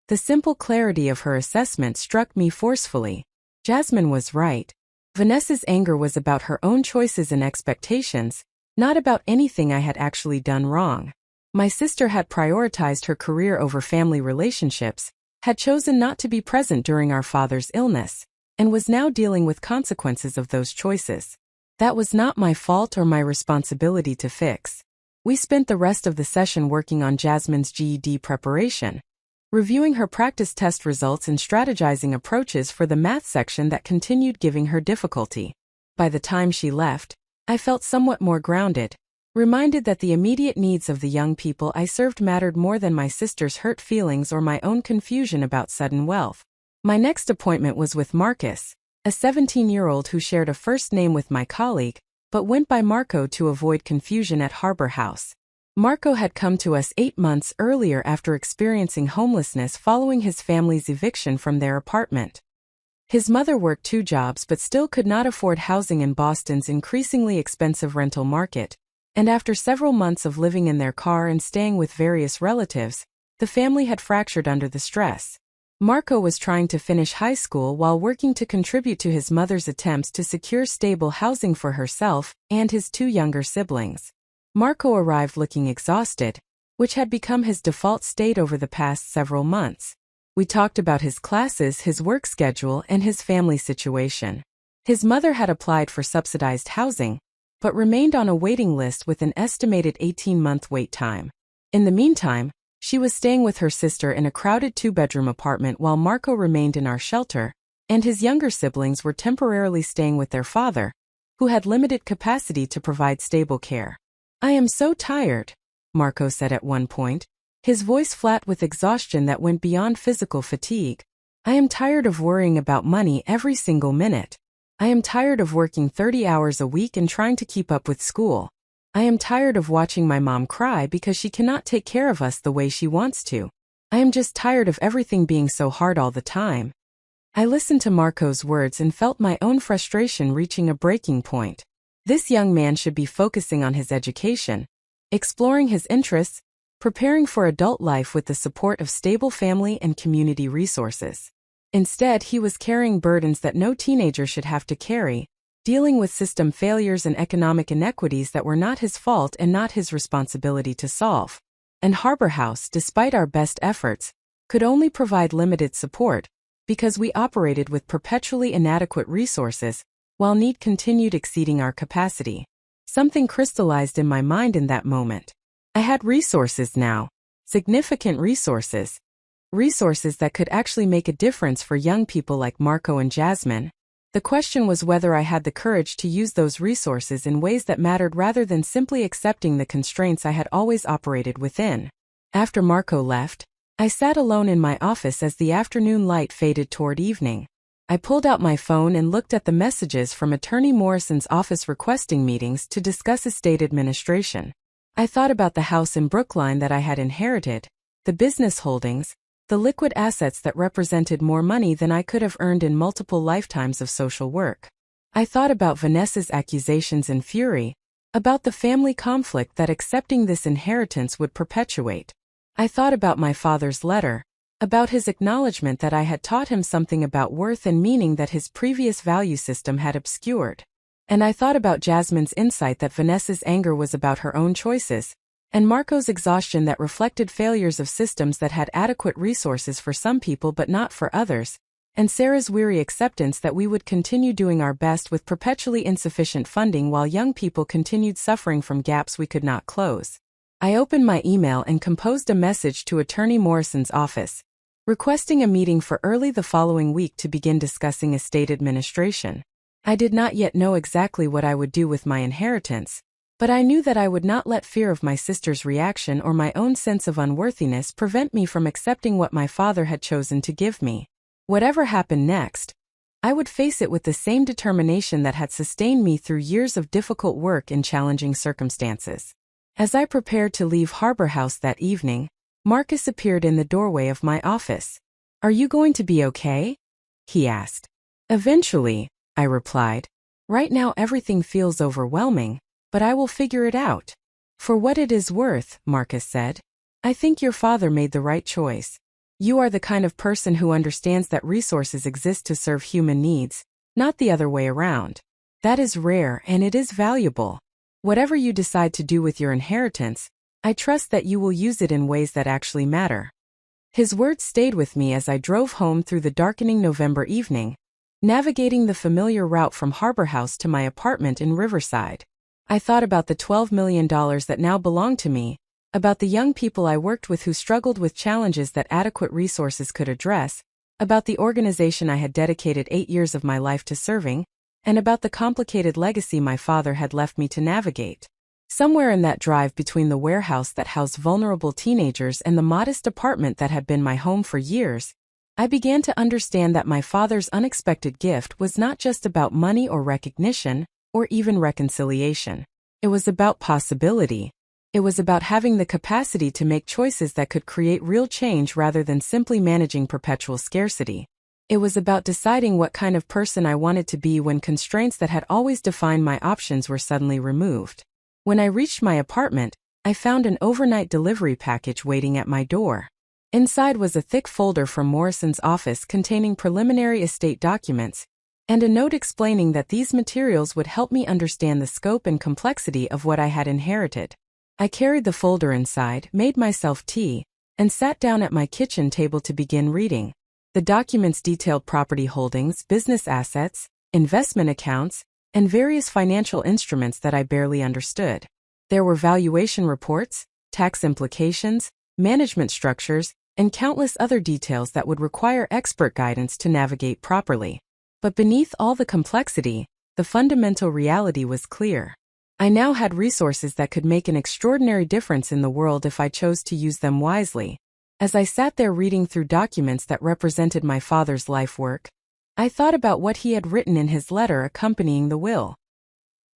The simple clarity of her assessment struck me forcefully. Jasmine was right. Vanessa's anger was about her own choices and expectations, not about anything I had actually done wrong. My sister had prioritized her career over family relationships, had chosen not to be present during our father's illness, and was now dealing with consequences of those choices. That was not my fault or my responsibility to fix. We spent the rest of the session working on Jasmine's GED preparation, reviewing her practice test results and strategizing approaches for the math section that continued giving her difficulty. By the time she left, I felt somewhat more grounded, reminded that the immediate needs of the young people I served mattered more than my sister's hurt feelings or my own confusion about sudden wealth. My next appointment was with Marcus, a 17-year-old who shared a first name with my colleague, but went by Marco to avoid confusion at Harbor House. Marco had come to us 8 months earlier after experiencing homelessness following his family's eviction from their apartment. His mother worked 2 jobs but still could not afford housing in Boston's increasingly expensive rental market, and after several months of living in their car and staying with various relatives, the family had fractured under the stress. Marco was trying to finish high school while working to contribute to his mother's attempts to secure stable housing for herself and his 2 younger siblings. Marco arrived looking exhausted, which had become his default state over the past several months. We talked about his classes, his work schedule, and his family situation. His mother had applied for subsidized housing, but remained on a waiting list with an estimated 18-month wait time. In the meantime, she was staying with her sister in a crowded 2-bedroom apartment while Marco remained in our shelter, and his younger siblings were temporarily staying with their father, who had limited capacity to provide stable care. "I am so tired," Marco said at one point, his voice flat with exhaustion that went beyond physical fatigue. "I am tired of worrying about money every single minute. I am tired of working 30 hours a week and trying to keep up with school. I am tired of watching my mom cry because she cannot take care of us the way she wants to. I am just tired of everything being so hard all the time." I listened to Marco's words and felt my own frustration reaching a breaking point. This young man should be focusing on his education, exploring his interests, preparing for adult life with the support of stable family and community resources. Instead, he was carrying burdens that no teenager should have to carry, dealing with system failures and economic inequities that were not his fault and not his responsibility to solve. And Harbor House, despite our best efforts, could only provide limited support because we operated with perpetually inadequate resources while need continued exceeding our capacity. Something crystallized in my mind in that moment. I had resources now, significant resources that could actually make a difference for young people like Marco and Jasmine. The question was whether I had the courage to use those resources in ways that mattered rather than simply accepting the constraints I had always operated within. After Marco left, I sat alone in my office as the afternoon light faded toward evening. I pulled out my phone and looked at the messages from Attorney Morrison's office requesting meetings to discuss estate administration. I thought about the house in Brookline that I had inherited, the business holdings, the liquid assets that represented more money than I could have earned in multiple lifetimes of social work. I thought about Vanessa's accusations and fury, about the family conflict that accepting this inheritance would perpetuate. I thought about my father's letter, about his acknowledgement that I had taught him something about worth and meaning that his previous value system had obscured. And I thought about Jasmine's insight that Vanessa's anger was about her own choices, and Marco's exhaustion that reflected failures of systems that had adequate resources for some people but not for others, and Sarah's weary acceptance that we would continue doing our best with perpetually insufficient funding while young people continued suffering from gaps we could not close. I opened my email and composed a message to Attorney Morrison's office, requesting a meeting for early the following week to begin discussing estate administration. I did not yet know exactly what I would do with my inheritance, but I knew that I would not let fear of my sister's reaction or my own sense of unworthiness prevent me from accepting what my father had chosen to give me. Whatever happened next, I would face it with the same determination that had sustained me through years of difficult work in challenging circumstances. As I prepared to leave Harbor House that evening, Marcus appeared in the doorway of my office. "Are you going to be okay?" he asked. "Eventually," I replied. "Right now everything feels overwhelming, but I will figure it out." "For what it is worth," Marcus said, "I think your father made the right choice. You are the kind of person who understands that resources exist to serve human needs, not the other way around. That is rare and it is valuable. Whatever you decide to do with your inheritance, I trust that you will use it in ways that actually matter." His words stayed with me as I drove home through the darkening November evening, navigating the familiar route from Harbor House to my apartment in Riverside. I thought about the $12 million that now belonged to me, about the young people I worked with who struggled with challenges that adequate resources could address, about the organization I had dedicated 8 years of my life to serving, and about the complicated legacy my father had left me to navigate. Somewhere in that drive between the warehouse that housed vulnerable teenagers and the modest apartment that had been my home for years, I began to understand that my father's unexpected gift was not just about money or recognition, or even reconciliation. It was about possibility. It was about having the capacity to make choices that could create real change rather than simply managing perpetual scarcity. It was about deciding what kind of person I wanted to be when constraints that had always defined my options were suddenly removed. When I reached my apartment, I found an overnight delivery package waiting at my door. Inside was a thick folder from Morrison's office containing preliminary estate documents, and a note explaining that these materials would help me understand the scope and complexity of what I had inherited. I carried the folder inside, made myself tea, and sat down at my kitchen table to begin reading. The documents detailed property holdings, business assets, investment accounts, and various financial instruments that I barely understood. There were valuation reports, tax implications, management structures, and countless other details that would require expert guidance to navigate properly. But beneath all the complexity, the fundamental reality was clear. I now had resources that could make an extraordinary difference in the world if I chose to use them wisely. As I sat there reading through documents that represented my father's life work, I thought about what he had written in his letter accompanying the will.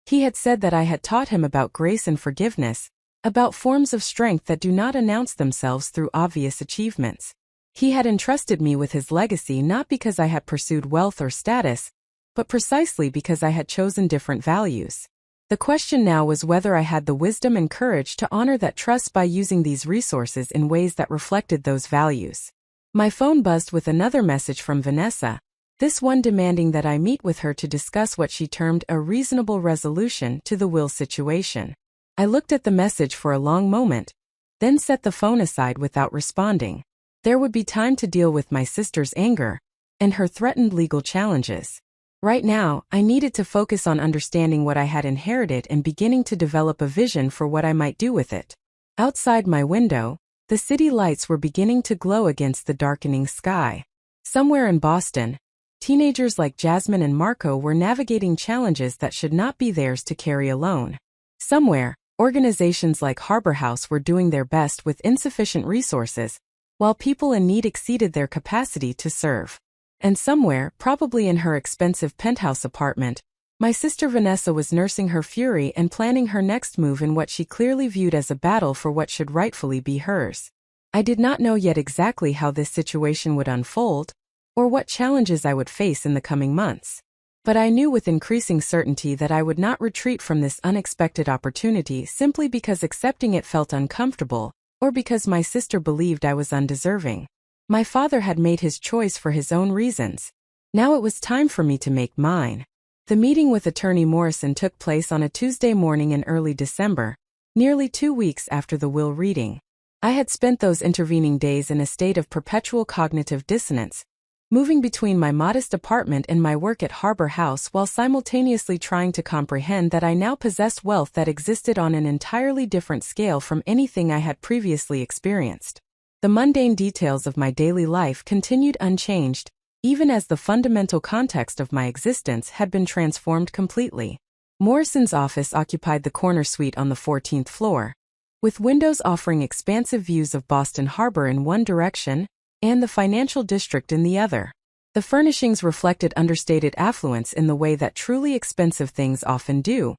He had said that I had taught him about grace and forgiveness, about forms of strength that do not announce themselves through obvious achievements. He had entrusted me with his legacy not because I had pursued wealth or status, but precisely because I had chosen different values. The question now was whether I had the wisdom and courage to honor that trust by using these resources in ways that reflected those values. My phone buzzed with another message from Vanessa, this one demanding that I meet with her to discuss what she termed a reasonable resolution to the will situation. I looked at the message for a long moment, then set the phone aside without responding. There would be time to deal with my sister's anger and her threatened legal challenges. Right now, I needed to focus on understanding what I had inherited and beginning to develop a vision for what I might do with it. Outside my window, the city lights were beginning to glow against the darkening sky. Somewhere in Boston, teenagers like Jasmine and Marco were navigating challenges that should not be theirs to carry alone. Somewhere, organizations like Harbor House were doing their best with insufficient resources, while people in need exceeded their capacity to serve. And somewhere, probably in her expensive penthouse apartment, my sister Vanessa was nursing her fury and planning her next move in what she clearly viewed as a battle for what should rightfully be hers. I did not know yet exactly how this situation would unfold, or what challenges I would face in the coming months. But I knew with increasing certainty that I would not retreat from this unexpected opportunity simply because accepting it felt uncomfortable, or because my sister believed I was undeserving. My father had made his choice for his own reasons. Now it was time for me to make mine. The meeting with Attorney Morrison took place on a Tuesday morning in early December, nearly 2 weeks after the will reading. I had spent those intervening days in a state of perpetual cognitive dissonance, moving between my modest apartment and my work at Harbor House while simultaneously trying to comprehend that I now possessed wealth that existed on an entirely different scale from anything I had previously experienced. The mundane details of my daily life continued unchanged, even as the fundamental context of my existence had been transformed completely. Morrison's office occupied the corner suite on the 14th floor, with windows offering expansive views of Boston Harbor in one direction and the financial district in the other. The furnishings reflected understated affluence in the way that truly expensive things often do,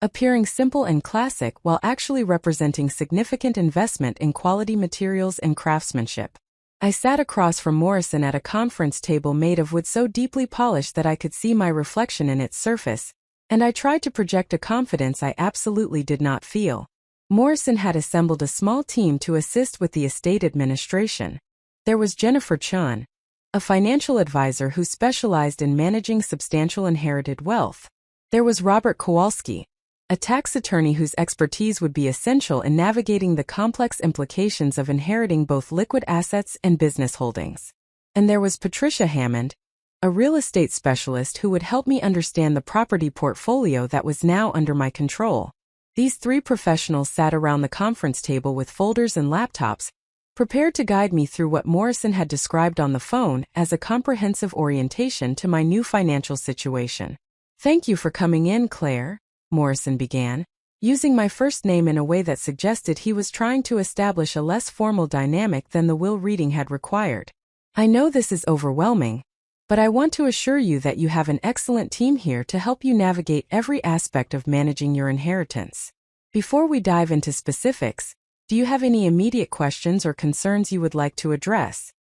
appearing simple and classic while actually representing significant investment in quality materials and craftsmanship. I sat across from Morrison at a conference table made of wood so deeply polished that I could see my reflection in its surface, and I tried to project a confidence I absolutely did not feel. Morrison had assembled a small team to assist with the estate administration. There was Jennifer Chun, a financial advisor who specialized in managing substantial inherited wealth. There was Robert Kowalski, a tax attorney whose expertise would be essential in navigating the complex implications of inheriting both liquid assets and business holdings. And there was Patricia Hammond, a real estate specialist who would help me understand the property portfolio that was now under my control. These three professionals sat around the conference table with folders and laptops, prepared to guide me through what Morrison had described on the phone as a comprehensive orientation to my new financial situation. "Thank you for coming in, Claire," Morrison began, using my first name in a way that suggested he was trying to establish a less formal dynamic than the will reading had required. "I know this is overwhelming, but I want to assure you that you have an excellent team here to help you navigate every aspect of managing your inheritance. Before we dive into specifics, do you have any immediate questions or concerns you would like to address?"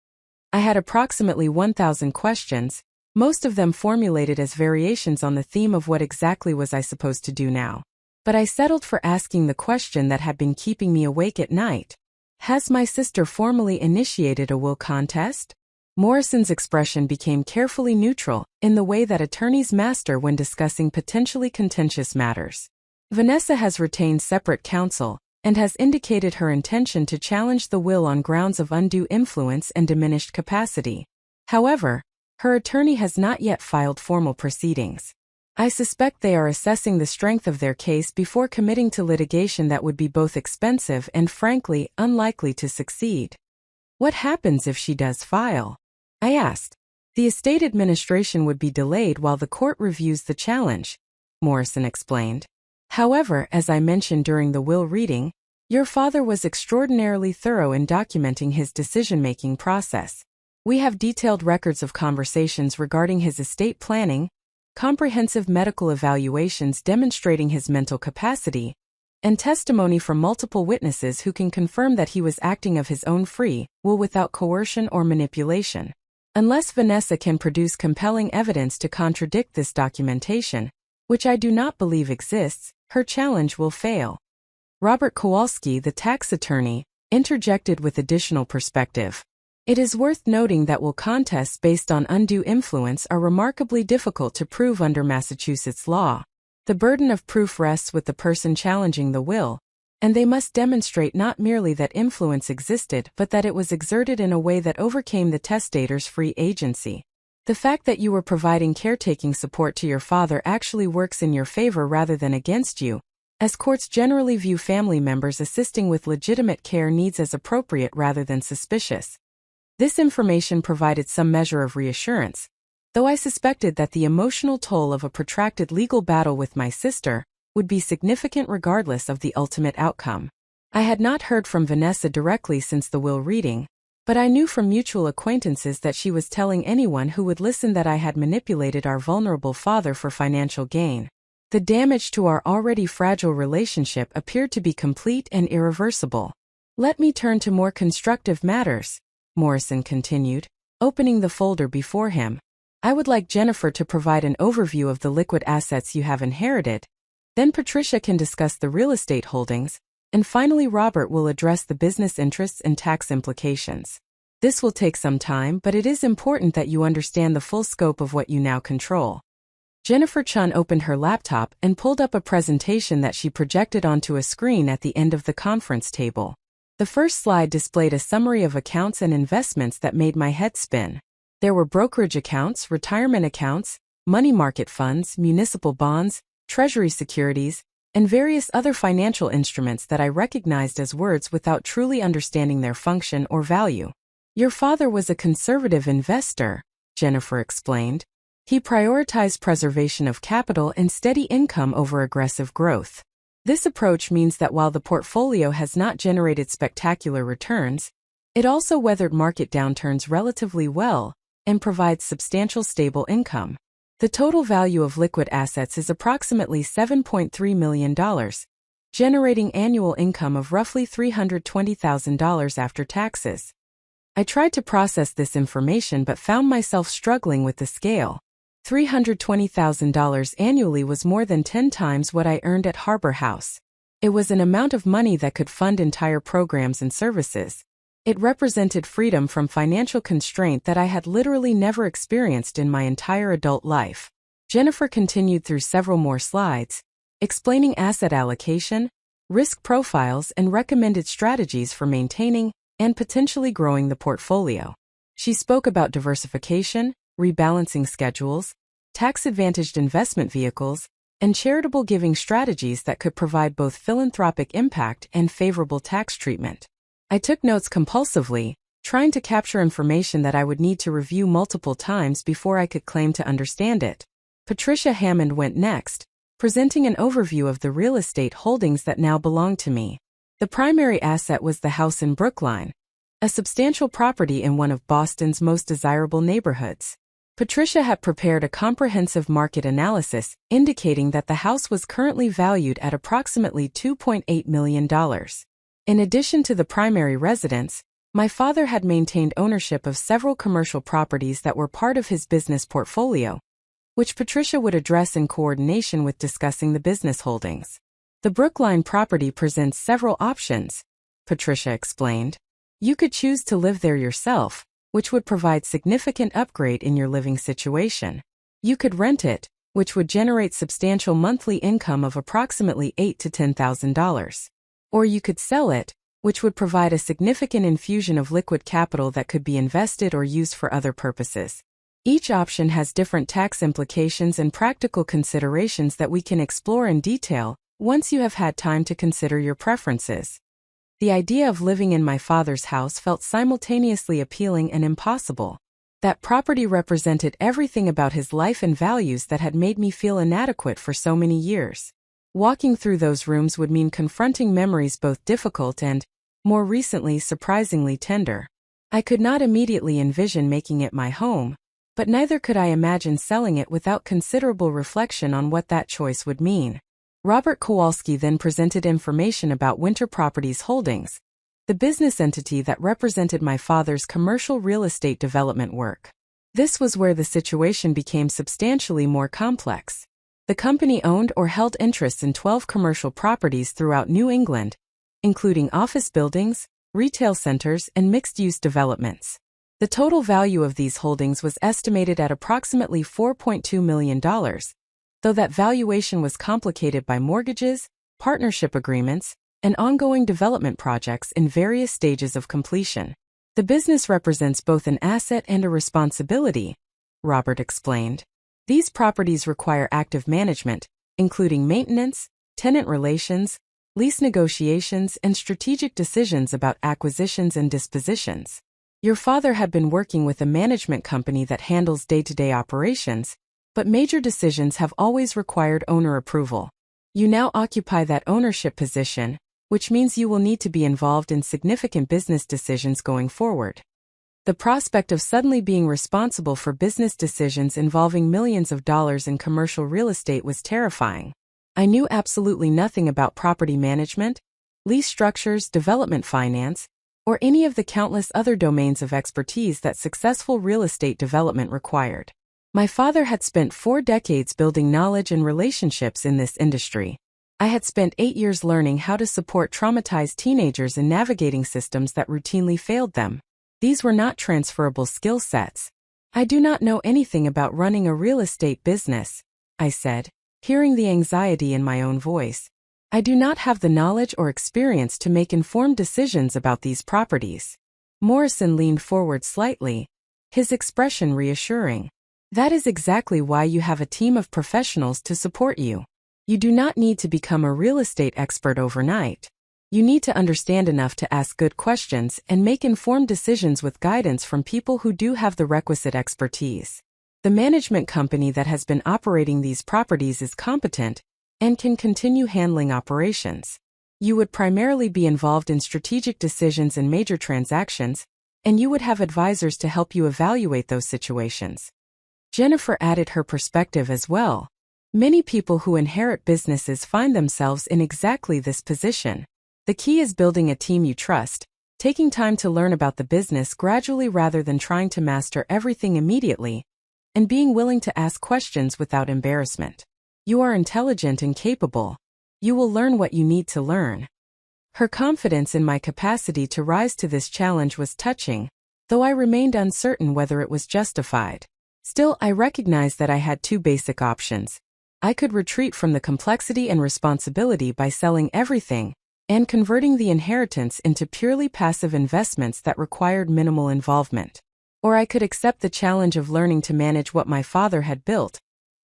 I had approximately 1,000 questions, most of them formulated as variations on the theme of what exactly was I supposed to do now. But I settled for asking the question that had been keeping me awake at night. "Has my sister formally initiated a will contest?" Morrison's expression became carefully neutral, in the way that attorneys master when discussing potentially contentious matters. "Vanessa has retained separate counsel, and has indicated her intention to challenge the will on grounds of undue influence and diminished capacity. However, her attorney has not yet filed formal proceedings. I suspect they are assessing the strength of their case before committing to litigation that would be both expensive and frankly unlikely to succeed." "What happens if she does file?" I asked. "The estate administration would be delayed while the court reviews the challenge," Morrison explained. "However, as I mentioned during the will reading, your father was extraordinarily thorough in documenting his decision-making process. We have detailed records of conversations regarding his estate planning, comprehensive medical evaluations demonstrating his mental capacity, and testimony from multiple witnesses who can confirm that he was acting of his own free will without coercion or manipulation. Unless Vanessa can produce compelling evidence to contradict this documentation, which I do not believe exists, her challenge will fail." Robert Kowalski, the tax attorney, interjected with additional perspective. "It is worth noting that will contests based on undue influence are remarkably difficult to prove under Massachusetts law. The burden of proof rests with the person challenging the will, and they must demonstrate not merely that influence existed but that it was exerted in a way that overcame the testator's free agency. The fact that you were providing caretaking support to your father actually works in your favor rather than against you, as courts generally view family members assisting with legitimate care needs as appropriate rather than suspicious." This information provided some measure of reassurance, though I suspected that the emotional toll of a protracted legal battle with my sister would be significant regardless of the ultimate outcome. I had not heard from Vanessa directly since the will reading, but I knew from mutual acquaintances that she was telling anyone who would listen that I had manipulated our vulnerable father for financial gain. The damage to our already fragile relationship appeared to be complete and irreversible. "Let me turn to more constructive matters," Morrison continued, opening the folder before him. "I would like Jennifer to provide an overview of the liquid assets you have inherited. Then Patricia can discuss the real estate holdings, and finally Robert will address the business interests and tax implications. This will take some time, but it is important that you understand the full scope of what you now control." Jennifer Chun opened her laptop and pulled up a presentation that she projected onto a screen at the end of the conference table. The first slide displayed a summary of accounts and investments that made my head spin. There were brokerage accounts, retirement accounts, money market funds, municipal bonds, treasury securities, and various other financial instruments that I recognized as words without truly understanding their function or value. "Your father was a conservative investor," Jennifer explained. "He prioritized preservation of capital and steady income over aggressive growth. This approach means that while the portfolio has not generated spectacular returns, it also weathered market downturns relatively well and provides substantial stable income. The total value of liquid assets is approximately $7.3 million, generating annual income of roughly $320,000 after taxes." I tried to process this information but found myself struggling with the scale. $320,000 annually was more than 10 times what I earned at Harbor House. It was an amount of money that could fund entire programs and services. It represented freedom from financial constraint that I had literally never experienced in my entire adult life. Jennifer continued through several more slides, explaining asset allocation, risk profiles, and recommended strategies for maintaining and potentially growing the portfolio. She spoke about diversification, rebalancing schedules, tax-advantaged investment vehicles, and charitable giving strategies that could provide both philanthropic impact and favorable tax treatment. I took notes compulsively, trying to capture information that I would need to review multiple times before I could claim to understand it. Patricia Hammond went next, presenting an overview of the real estate holdings that now belong to me. The primary asset was the house in Brookline, a substantial property in one of Boston's most desirable neighborhoods. Patricia had prepared a comprehensive market analysis indicating that the house was currently valued at approximately $2.8 million. In addition to the primary residence, my father had maintained ownership of several commercial properties that were part of his business portfolio, which Patricia would address in coordination with discussing the business holdings. The Brookline property presents several options, Patricia explained. You could choose to live there yourself, which would provide significant upgrade in your living situation. You could rent it, which would generate substantial monthly income of approximately $8,000 to $10,000. Or you could sell it, which would provide a significant infusion of liquid capital that could be invested or used for other purposes. Each option has different tax implications and practical considerations that we can explore in detail once you have had time to consider your preferences. The idea of living in my father's house felt simultaneously appealing and impossible. That property represented everything about his life and values that had made me feel inadequate for so many years. Walking through those rooms would mean confronting memories both difficult and, more recently, surprisingly tender. I could not immediately envision making it my home, but neither could I imagine selling it without considerable reflection on what that choice would mean. Robert Kowalski then presented information about Winter Properties Holdings, the business entity that represented my father's commercial real estate development work. This was where the situation became substantially more complex. The company owned or held interests in 12 commercial properties throughout New England, including office buildings, retail centers, and mixed-use developments. The total value of these holdings was estimated at approximately $4.2 million, though that valuation was complicated by mortgages, partnership agreements, and ongoing development projects in various stages of completion. The business represents both an asset and a responsibility, Robert explained. These properties require active management, including maintenance, tenant relations, lease negotiations, and strategic decisions about acquisitions and dispositions. Your father had been working with a management company that handles day-to-day operations, but major decisions have always required owner approval. You now occupy that ownership position, which means you will need to be involved in significant business decisions going forward. The prospect of suddenly being responsible for business decisions involving millions of dollars in commercial real estate was terrifying. I knew absolutely nothing about property management, lease structures, development finance, or any of the countless other domains of expertise that successful real estate development required. My father had spent 4 decades building knowledge and relationships in this industry. I had spent 8 years learning how to support traumatized teenagers in navigating systems that routinely failed them. These were not transferable skill sets. I do not know anything about running a real estate business, I said, hearing the anxiety in my own voice. I do not have the knowledge or experience to make informed decisions about these properties. Morrison leaned forward slightly, his expression reassuring. That is exactly why you have a team of professionals to support you. You do not need to become a real estate expert overnight. You need to understand enough to ask good questions and make informed decisions with guidance from people who do have the requisite expertise. The management company that has been operating these properties is competent and can continue handling operations. You would primarily be involved in strategic decisions and major transactions, and you would have advisors to help you evaluate those situations. Jennifer added her perspective as well. Many people who inherit businesses find themselves in exactly this position. The key is building a team you trust, taking time to learn about the business gradually rather than trying to master everything immediately, and being willing to ask questions without embarrassment. You are intelligent and capable. You will learn what you need to learn. Her confidence in my capacity to rise to this challenge was touching, though I remained uncertain whether it was justified. Still, I recognized that I had 2 basic options: I could retreat from the complexity and responsibility by selling everything and converting the inheritance into purely passive investments that required minimal involvement. Or I could accept the challenge of learning to manage what my father had built,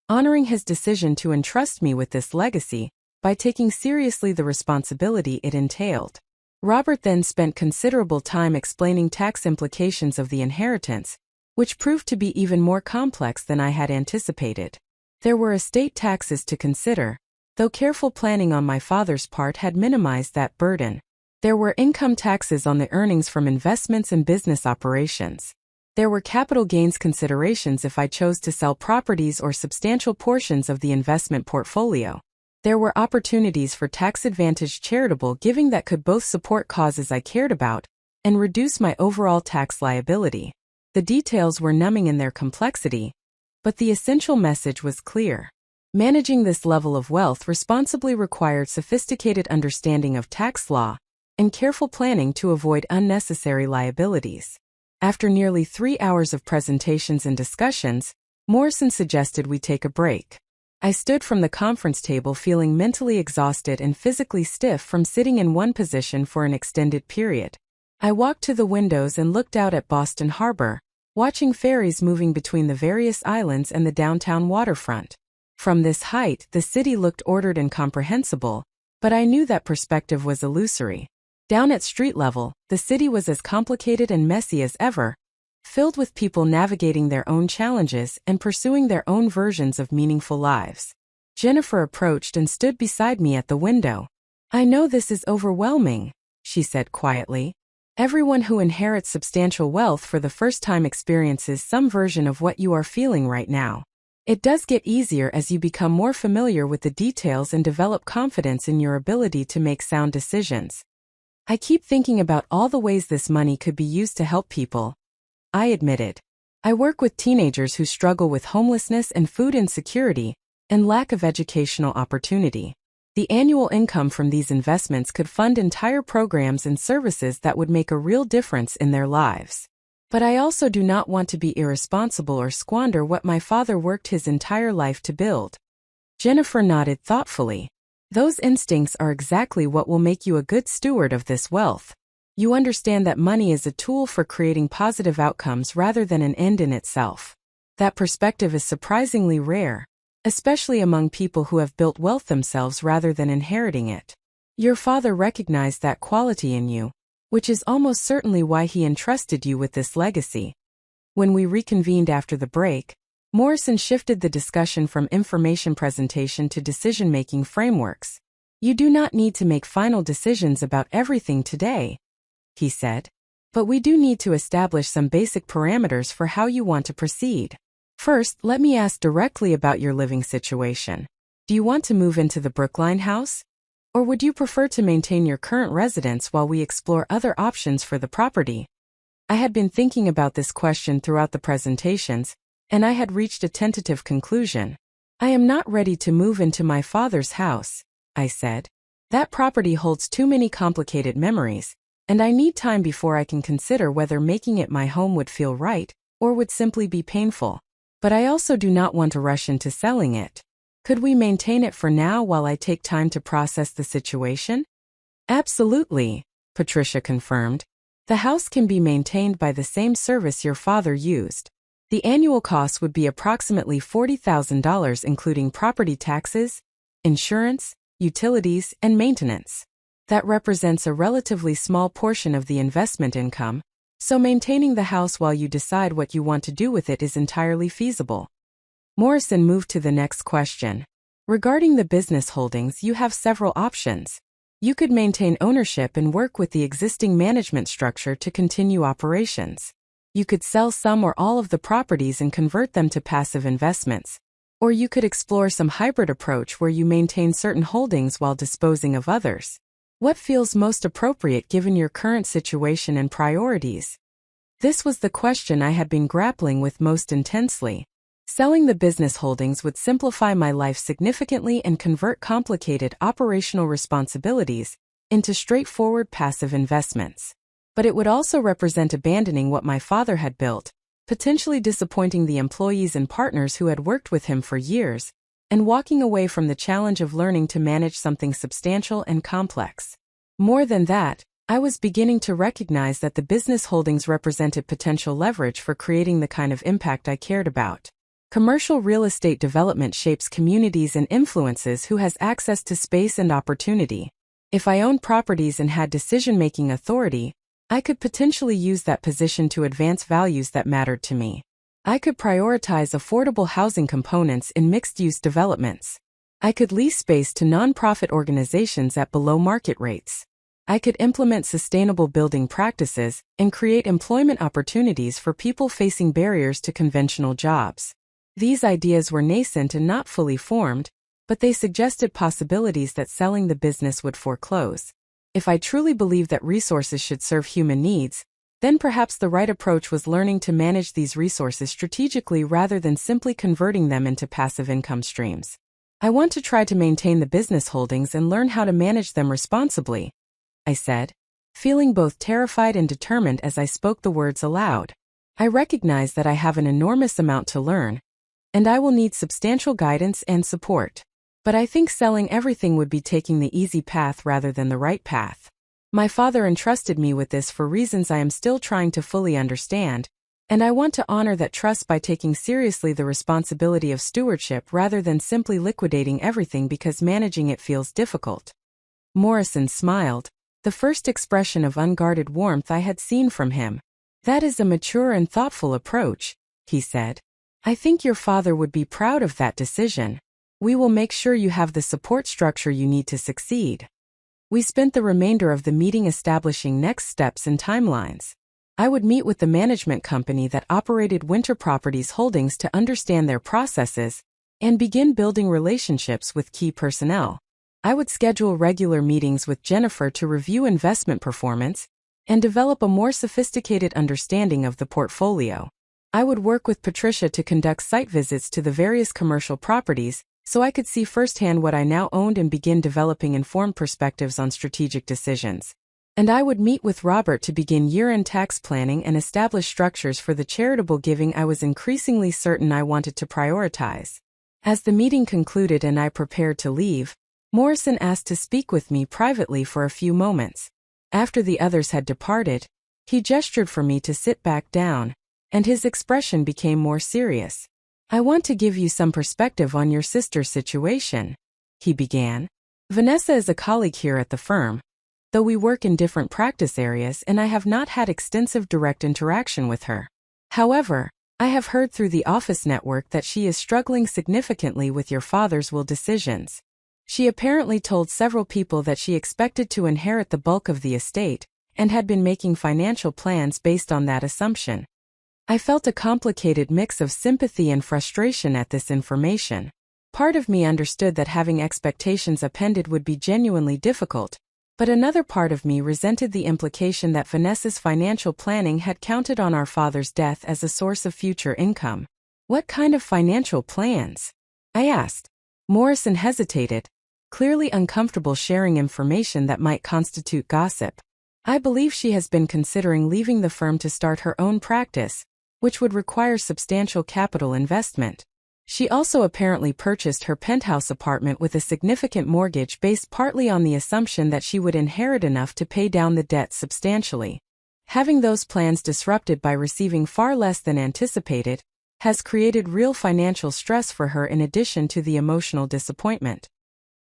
honoring his decision to entrust me with this legacy by taking seriously the responsibility it entailed. Robert then spent considerable time explaining tax implications of the inheritance, which proved to be even more complex than I had anticipated. There were estate taxes to consider, though careful planning on my father's part had minimized that burden. There were income taxes on the earnings from investments and business operations. There were capital gains considerations if I chose to sell properties or substantial portions of the investment portfolio. There were opportunities for tax-advantaged charitable giving that could both support causes I cared about and reduce my overall tax liability. The details were numbing in their complexity, but the essential message was clear. Managing this level of wealth responsibly required sophisticated understanding of tax law and careful planning to avoid unnecessary liabilities. After nearly 3 hours of presentations and discussions, Morrison suggested we take a break. I stood from the conference table feeling mentally exhausted and physically stiff from sitting in one position for an extended period. I walked to the windows and looked out at Boston Harbor, watching ferries moving between the various islands and the downtown waterfront. From this height, the city looked ordered and comprehensible, but I knew that perspective was illusory. Down at street level, the city was as complicated and messy as ever, filled with people navigating their own challenges and pursuing their own versions of meaningful lives. Jennifer approached and stood beside me at the window. "I know this is overwhelming," she said quietly. "Everyone who inherits substantial wealth for the first time experiences some version of what you are feeling right now. It does get easier as you become more familiar with the details and develop confidence in your ability to make sound decisions. I keep thinking about all the ways this money could be used to help people," I admitted. "I work with teenagers who struggle with homelessness and food insecurity and lack of educational opportunity. The annual income from these investments could fund entire programs and services that would make a real difference in their lives. But I also do not want to be irresponsible or squander what my father worked his entire life to build." Jennifer nodded thoughtfully. "Those instincts are exactly what will make you a good steward of this wealth. You understand that money is a tool for creating positive outcomes rather than an end in itself. That perspective is surprisingly rare, especially among people who have built wealth themselves rather than inheriting it. Your father recognized that quality in you, which is almost certainly why he entrusted you with this legacy." When we reconvened after the break, Morrison shifted the discussion from information presentation to decision-making frameworks. "You do not need to make final decisions about everything today," he said, "but we do need to establish some basic parameters for how you want to proceed. First, let me ask directly about your living situation. Do you want to move into the Brookline house? Or would you prefer to maintain your current residence while we explore other options for the property?" I had been thinking about this question throughout the presentations, and I had reached a tentative conclusion. "I am not ready to move into my father's house," I said. "That property holds too many complicated memories, and I need time before I can consider whether making it my home would feel right or would simply be painful. But I also do not want to rush into selling it. Could we maintain it for now while I take time to process the situation?" "Absolutely," Patricia confirmed. "The house can be maintained by the same service your father used. The annual cost would be approximately $40,000 including property taxes, insurance, utilities, and maintenance. That represents a relatively small portion of the investment income, so maintaining the house while you decide what you want to do with it is entirely feasible." Morrison moved to the next question. "Regarding the business holdings, you have several options. You could maintain ownership and work with the existing management structure to continue operations. You could sell some or all of the properties and convert them to passive investments. Or you could explore some hybrid approach where you maintain certain holdings while disposing of others. What feels most appropriate given your current situation and priorities?" This was the question I had been grappling with most intensely. Selling the business holdings would simplify my life significantly and convert complicated operational responsibilities into straightforward passive investments. But it would also represent abandoning what my father had built, potentially disappointing the employees and partners who had worked with him for years, and walking away from the challenge of learning to manage something substantial and complex. More than that, I was beginning to recognize that the business holdings represented potential leverage for creating the kind of impact I cared about. Commercial real estate development shapes communities and influences who has access to space and opportunity. If I owned properties and had decision-making authority, I could potentially use that position to advance values that mattered to me. I could prioritize affordable housing components in mixed-use developments. I could lease space to nonprofit organizations at below-market rates. I could implement sustainable building practices and create employment opportunities for people facing barriers to conventional jobs. These ideas were nascent and not fully formed, but they suggested possibilities that selling the business would foreclose. If I truly believed that resources should serve human needs, then perhaps the right approach was learning to manage these resources strategically rather than simply converting them into passive income streams. I want to try to maintain the business holdings and learn how to manage them responsibly, I said, feeling both terrified and determined as I spoke the words aloud. I recognize that I have an enormous amount to learn, and I will need substantial guidance and support. But I think selling everything would be taking the easy path rather than the right path. My father entrusted me with this for reasons I am still trying to fully understand, and I want to honor that trust by taking seriously the responsibility of stewardship rather than simply liquidating everything because managing it feels difficult. Morrison smiled, the first expression of unguarded warmth I had seen from him. That is a mature and thoughtful approach, he said. I think your father would be proud of that decision. We will make sure you have the support structure you need to succeed. We spent the remainder of the meeting establishing next steps and timelines. I would meet with the management company that operated Winter Properties Holdings to understand their processes and begin building relationships with key personnel. I would schedule regular meetings with Jennifer to review investment performance and develop a more sophisticated understanding of the portfolio. I would work with Patricia to conduct site visits to the various commercial properties so I could see firsthand what I now owned and begin developing informed perspectives on strategic decisions. And I would meet with Robert to begin year-end tax planning and establish structures for the charitable giving I was increasingly certain I wanted to prioritize. As the meeting concluded and I prepared to leave, Morrison asked to speak with me privately for a few moments. After the others had departed, he gestured for me to sit back down, and his expression became more serious. I want to give you some perspective on your sister's situation, he began. Vanessa is a colleague here at the firm, though we work in different practice areas and I have not had extensive direct interaction with her. However, I have heard through the office network that she is struggling significantly with your father's will decisions. She apparently told several people that she expected to inherit the bulk of the estate and had been making financial plans based on that assumption. I felt a complicated mix of sympathy and frustration at this information. Part of me understood that having expectations upended would be genuinely difficult, but another part of me resented the implication that Vanessa's financial planning had counted on our father's death as a source of future income. What kind of financial plans? I asked. Morrison hesitated, clearly uncomfortable sharing information that might constitute gossip. I believe she has been considering leaving the firm to start her own practice, which would require substantial capital investment. She also apparently purchased her penthouse apartment with a significant mortgage based partly on the assumption that she would inherit enough to pay down the debt substantially. Having those plans disrupted by receiving far less than anticipated has created real financial stress for her in addition to the emotional disappointment.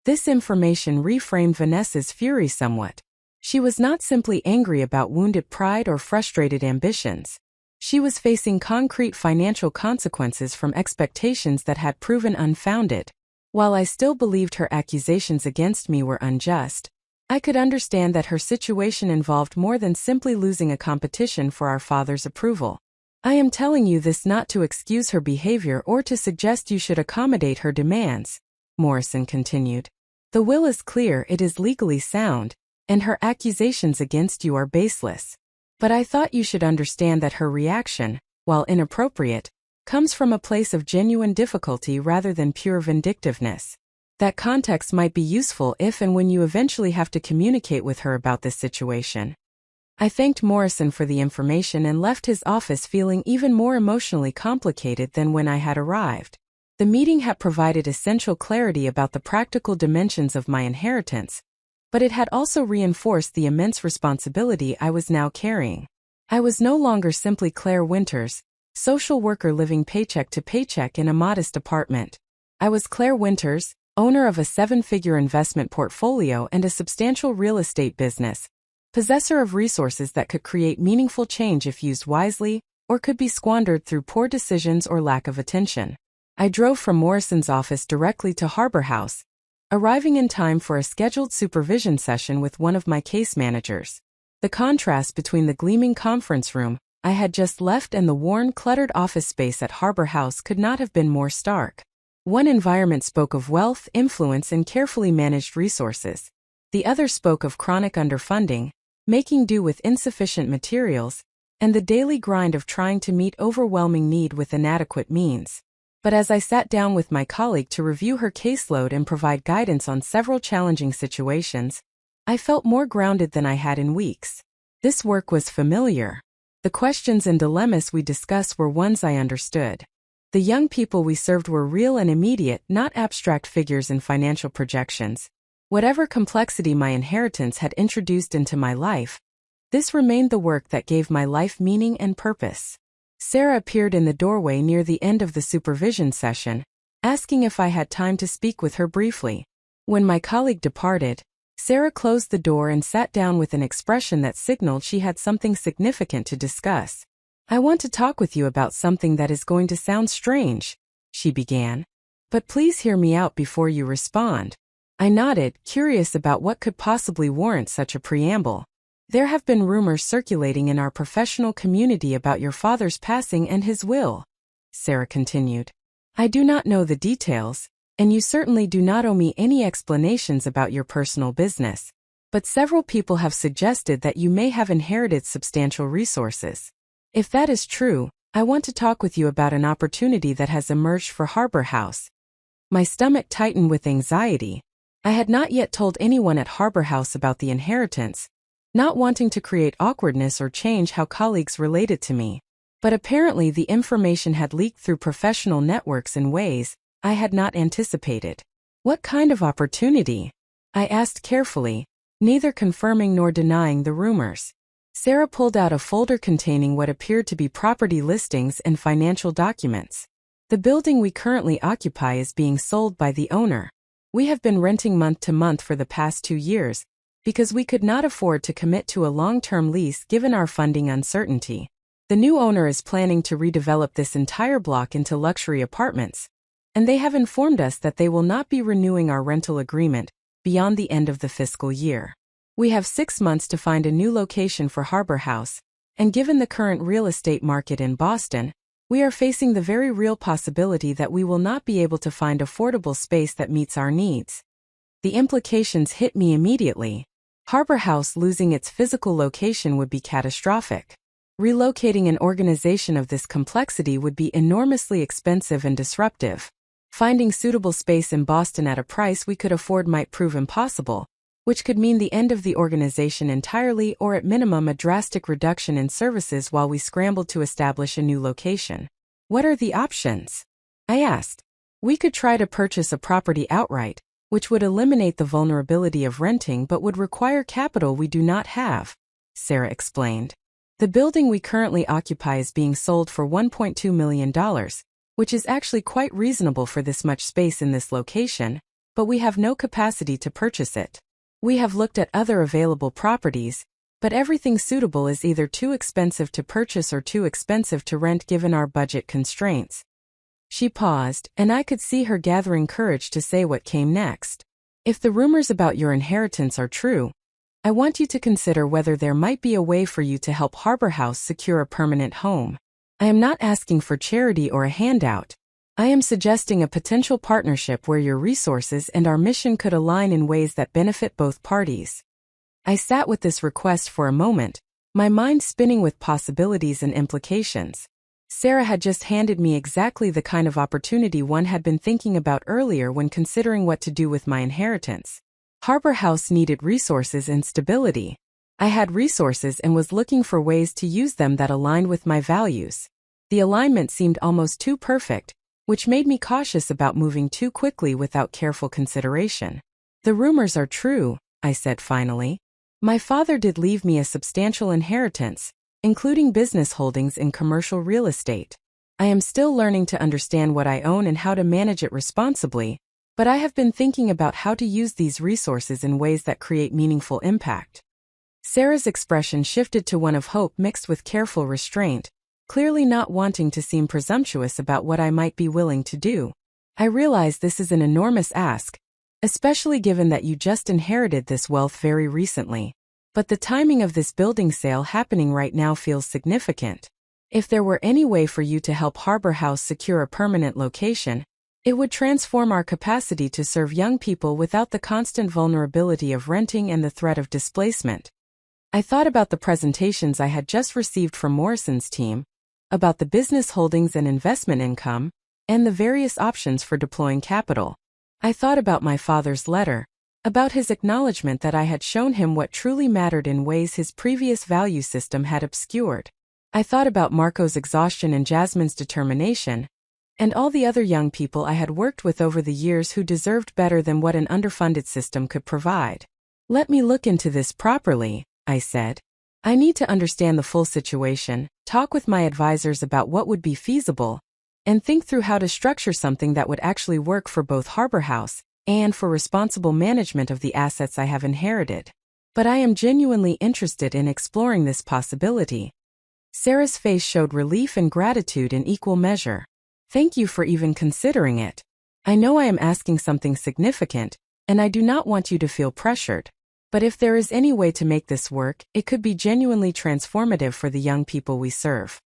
This information reframed Vanessa's fury somewhat. She was not simply angry about wounded pride or frustrated ambitions. She was facing concrete financial consequences from expectations that had proven unfounded. While I still believed her accusations against me were unjust, I could understand that her situation involved more than simply losing a competition for our father's approval. I am telling you this not to excuse her behavior or to suggest you should accommodate her demands, Morrison continued. The will is clear, it is legally sound, and her accusations against you are baseless. But I thought you should understand that her reaction, while inappropriate, comes from a place of genuine difficulty rather than pure vindictiveness. That context might be useful if and when you eventually have to communicate with her about this situation. I thanked Morrison for the information and left his office feeling even more emotionally complicated than when I had arrived. The meeting had provided essential clarity about the practical dimensions of my inheritance, but it had also reinforced the immense responsibility I was now carrying. I was no longer simply Claire Winters, social worker living paycheck to paycheck in a modest apartment. I was Claire Winters, owner of a 7-figure investment portfolio and a substantial real estate business, possessor of resources that could create meaningful change if used wisely, or could be squandered through poor decisions or lack of attention. I drove from Morrison's office directly to Harbor House, arriving in time for a scheduled supervision session with one of my case managers. The contrast between the gleaming conference room I had just left and the worn, cluttered office space at Harbor House could not have been more stark. One environment spoke of wealth, influence, and carefully managed resources. The other spoke of chronic underfunding, making do with insufficient materials, and the daily grind of trying to meet overwhelming need with inadequate means. But as I sat down with my colleague to review her caseload and provide guidance on several challenging situations, I felt more grounded than I had in weeks. This work was familiar. The questions and dilemmas we discussed were ones I understood. The young people we served were real and immediate, not abstract figures in financial projections. Whatever complexity my inheritance had introduced into my life, this remained the work that gave my life meaning and purpose. Sarah appeared in the doorway near the end of the supervision session, asking if I had time to speak with her briefly. When my colleague departed, Sarah closed the door and sat down with an expression that signaled she had something significant to discuss. "I want to talk with you about something that is going to sound strange," she began. "But please hear me out before you respond." I nodded, curious about what could possibly warrant such a preamble. "There have been rumors circulating in our professional community about your father's passing and his will," Sarah continued. "I do not know the details, and you certainly do not owe me any explanations about your personal business. But several people have suggested that you may have inherited substantial resources. If that is true, I want to talk with you about an opportunity that has emerged for Harbor House." My stomach tightened with anxiety. I had not yet told anyone at Harbor House about the inheritance, not wanting to create awkwardness or change how colleagues related to me. But apparently the information had leaked through professional networks in ways I had not anticipated. "What kind of opportunity?" I asked carefully, neither confirming nor denying the rumors. Sarah pulled out a folder containing what appeared to be property listings and financial documents. "The building we currently occupy is being sold by the owner. We have been renting month to month for the past 2 years, because we could not afford to commit to a long-term lease given our funding uncertainty. The new owner is planning to redevelop this entire block into luxury apartments, and they have informed us that they will not be renewing our rental agreement beyond the end of the fiscal year. We have 6 months to find a new location for Harbor House, and given the current real estate market in Boston, we are facing the very real possibility that we will not be able to find affordable space that meets our needs." The implications hit me immediately. Harbor House losing its physical location would be catastrophic. Relocating an organization of this complexity would be enormously expensive and disruptive. Finding suitable space in Boston at a price we could afford might prove impossible, which could mean the end of the organization entirely or at minimum a drastic reduction in services while we scrambled to establish a new location. "What are the options?" I asked. "We could try to purchase a property outright, which would eliminate the vulnerability of renting but would require capital we do not have," Sarah explained. "The building we currently occupy is being sold for $1.2 million, which is actually quite reasonable for this much space in this location, but we have no capacity to purchase it. We have looked at other available properties, but everything suitable is either too expensive to purchase or too expensive to rent given our budget constraints." She paused, and I could see her gathering courage to say what came next. "If the rumors about your inheritance are true, I want you to consider whether there might be a way for you to help Harbor House secure a permanent home. I am not asking for charity or a handout. I am suggesting a potential partnership where your resources and our mission could align in ways that benefit both parties." I sat with this request for a moment, my mind spinning with possibilities and implications. Sarah had just handed me exactly the kind of opportunity one had been thinking about earlier when considering what to do with my inheritance. Harbor House needed resources and stability. I had resources and was looking for ways to use them that aligned with my values. The alignment seemed almost too perfect, which made me cautious about moving too quickly without careful consideration. The rumors are true, I said finally. My father did leave me a substantial inheritance, including business holdings in commercial real estate. I am still learning to understand what I own and how to manage it responsibly, but I have been thinking about how to use these resources in ways that create meaningful impact. Sarah's expression shifted to one of hope mixed with careful restraint, clearly not wanting to seem presumptuous about what I might be willing to do. I realize this is an enormous ask, especially given that you just inherited this wealth very recently. But the timing of this building sale happening right now feels significant. If there were any way for you to help Harbor House secure a permanent location, it would transform our capacity to serve young people without the constant vulnerability of renting and the threat of displacement. I thought about the presentations I had just received from Morrison's team, about the business holdings and investment income, and the various options for deploying capital. I thought about my father's letter, about his acknowledgement that I had shown him what truly mattered in ways his previous value system had obscured. I thought about Marco's exhaustion and Jasmine's determination, and all the other young people I had worked with over the years who deserved better than what an underfunded system could provide. Let me look into this properly, I said. I need to understand the full situation, talk with my advisors about what would be feasible, and think through how to structure something that would actually work for both Harbor House and for responsible management of the assets I have inherited. But I am genuinely interested in exploring this possibility. Sarah's face showed relief and gratitude in equal measure. Thank you for even considering it. I know I am asking something significant, and I do not want you to feel pressured. But if there is any way to make this work, it could be genuinely transformative for the young people we serve.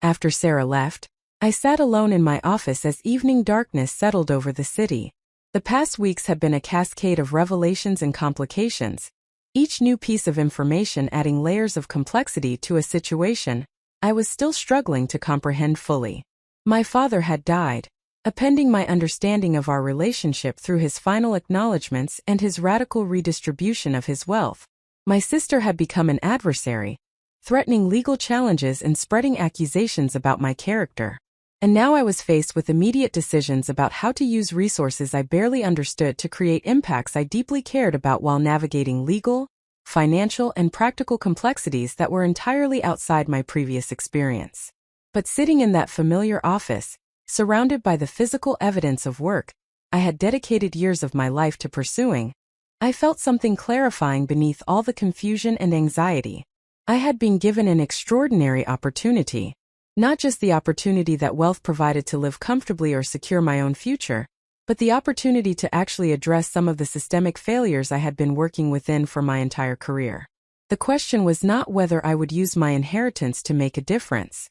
After Sarah left, I sat alone in my office as evening darkness settled over the city. The past weeks had been a cascade of revelations and complications, each new piece of information adding layers of complexity to a situation I was still struggling to comprehend fully. My father had died, appending my understanding of our relationship through his final acknowledgments and his radical redistribution of his wealth. My sister had become an adversary, threatening legal challenges and spreading accusations about my character. And now I was faced with immediate decisions about how to use resources I barely understood to create impacts I deeply cared about while navigating legal, financial, and practical complexities that were entirely outside my previous experience. But sitting in that familiar office, surrounded by the physical evidence of work I had dedicated years of my life to pursuing, I felt something clarifying beneath all the confusion and anxiety. I had been given an extraordinary opportunity. Not just the opportunity that wealth provided to live comfortably or secure my own future, but the opportunity to actually address some of the systemic failures I had been working within for my entire career. The question was not whether I would use my inheritance to make a difference.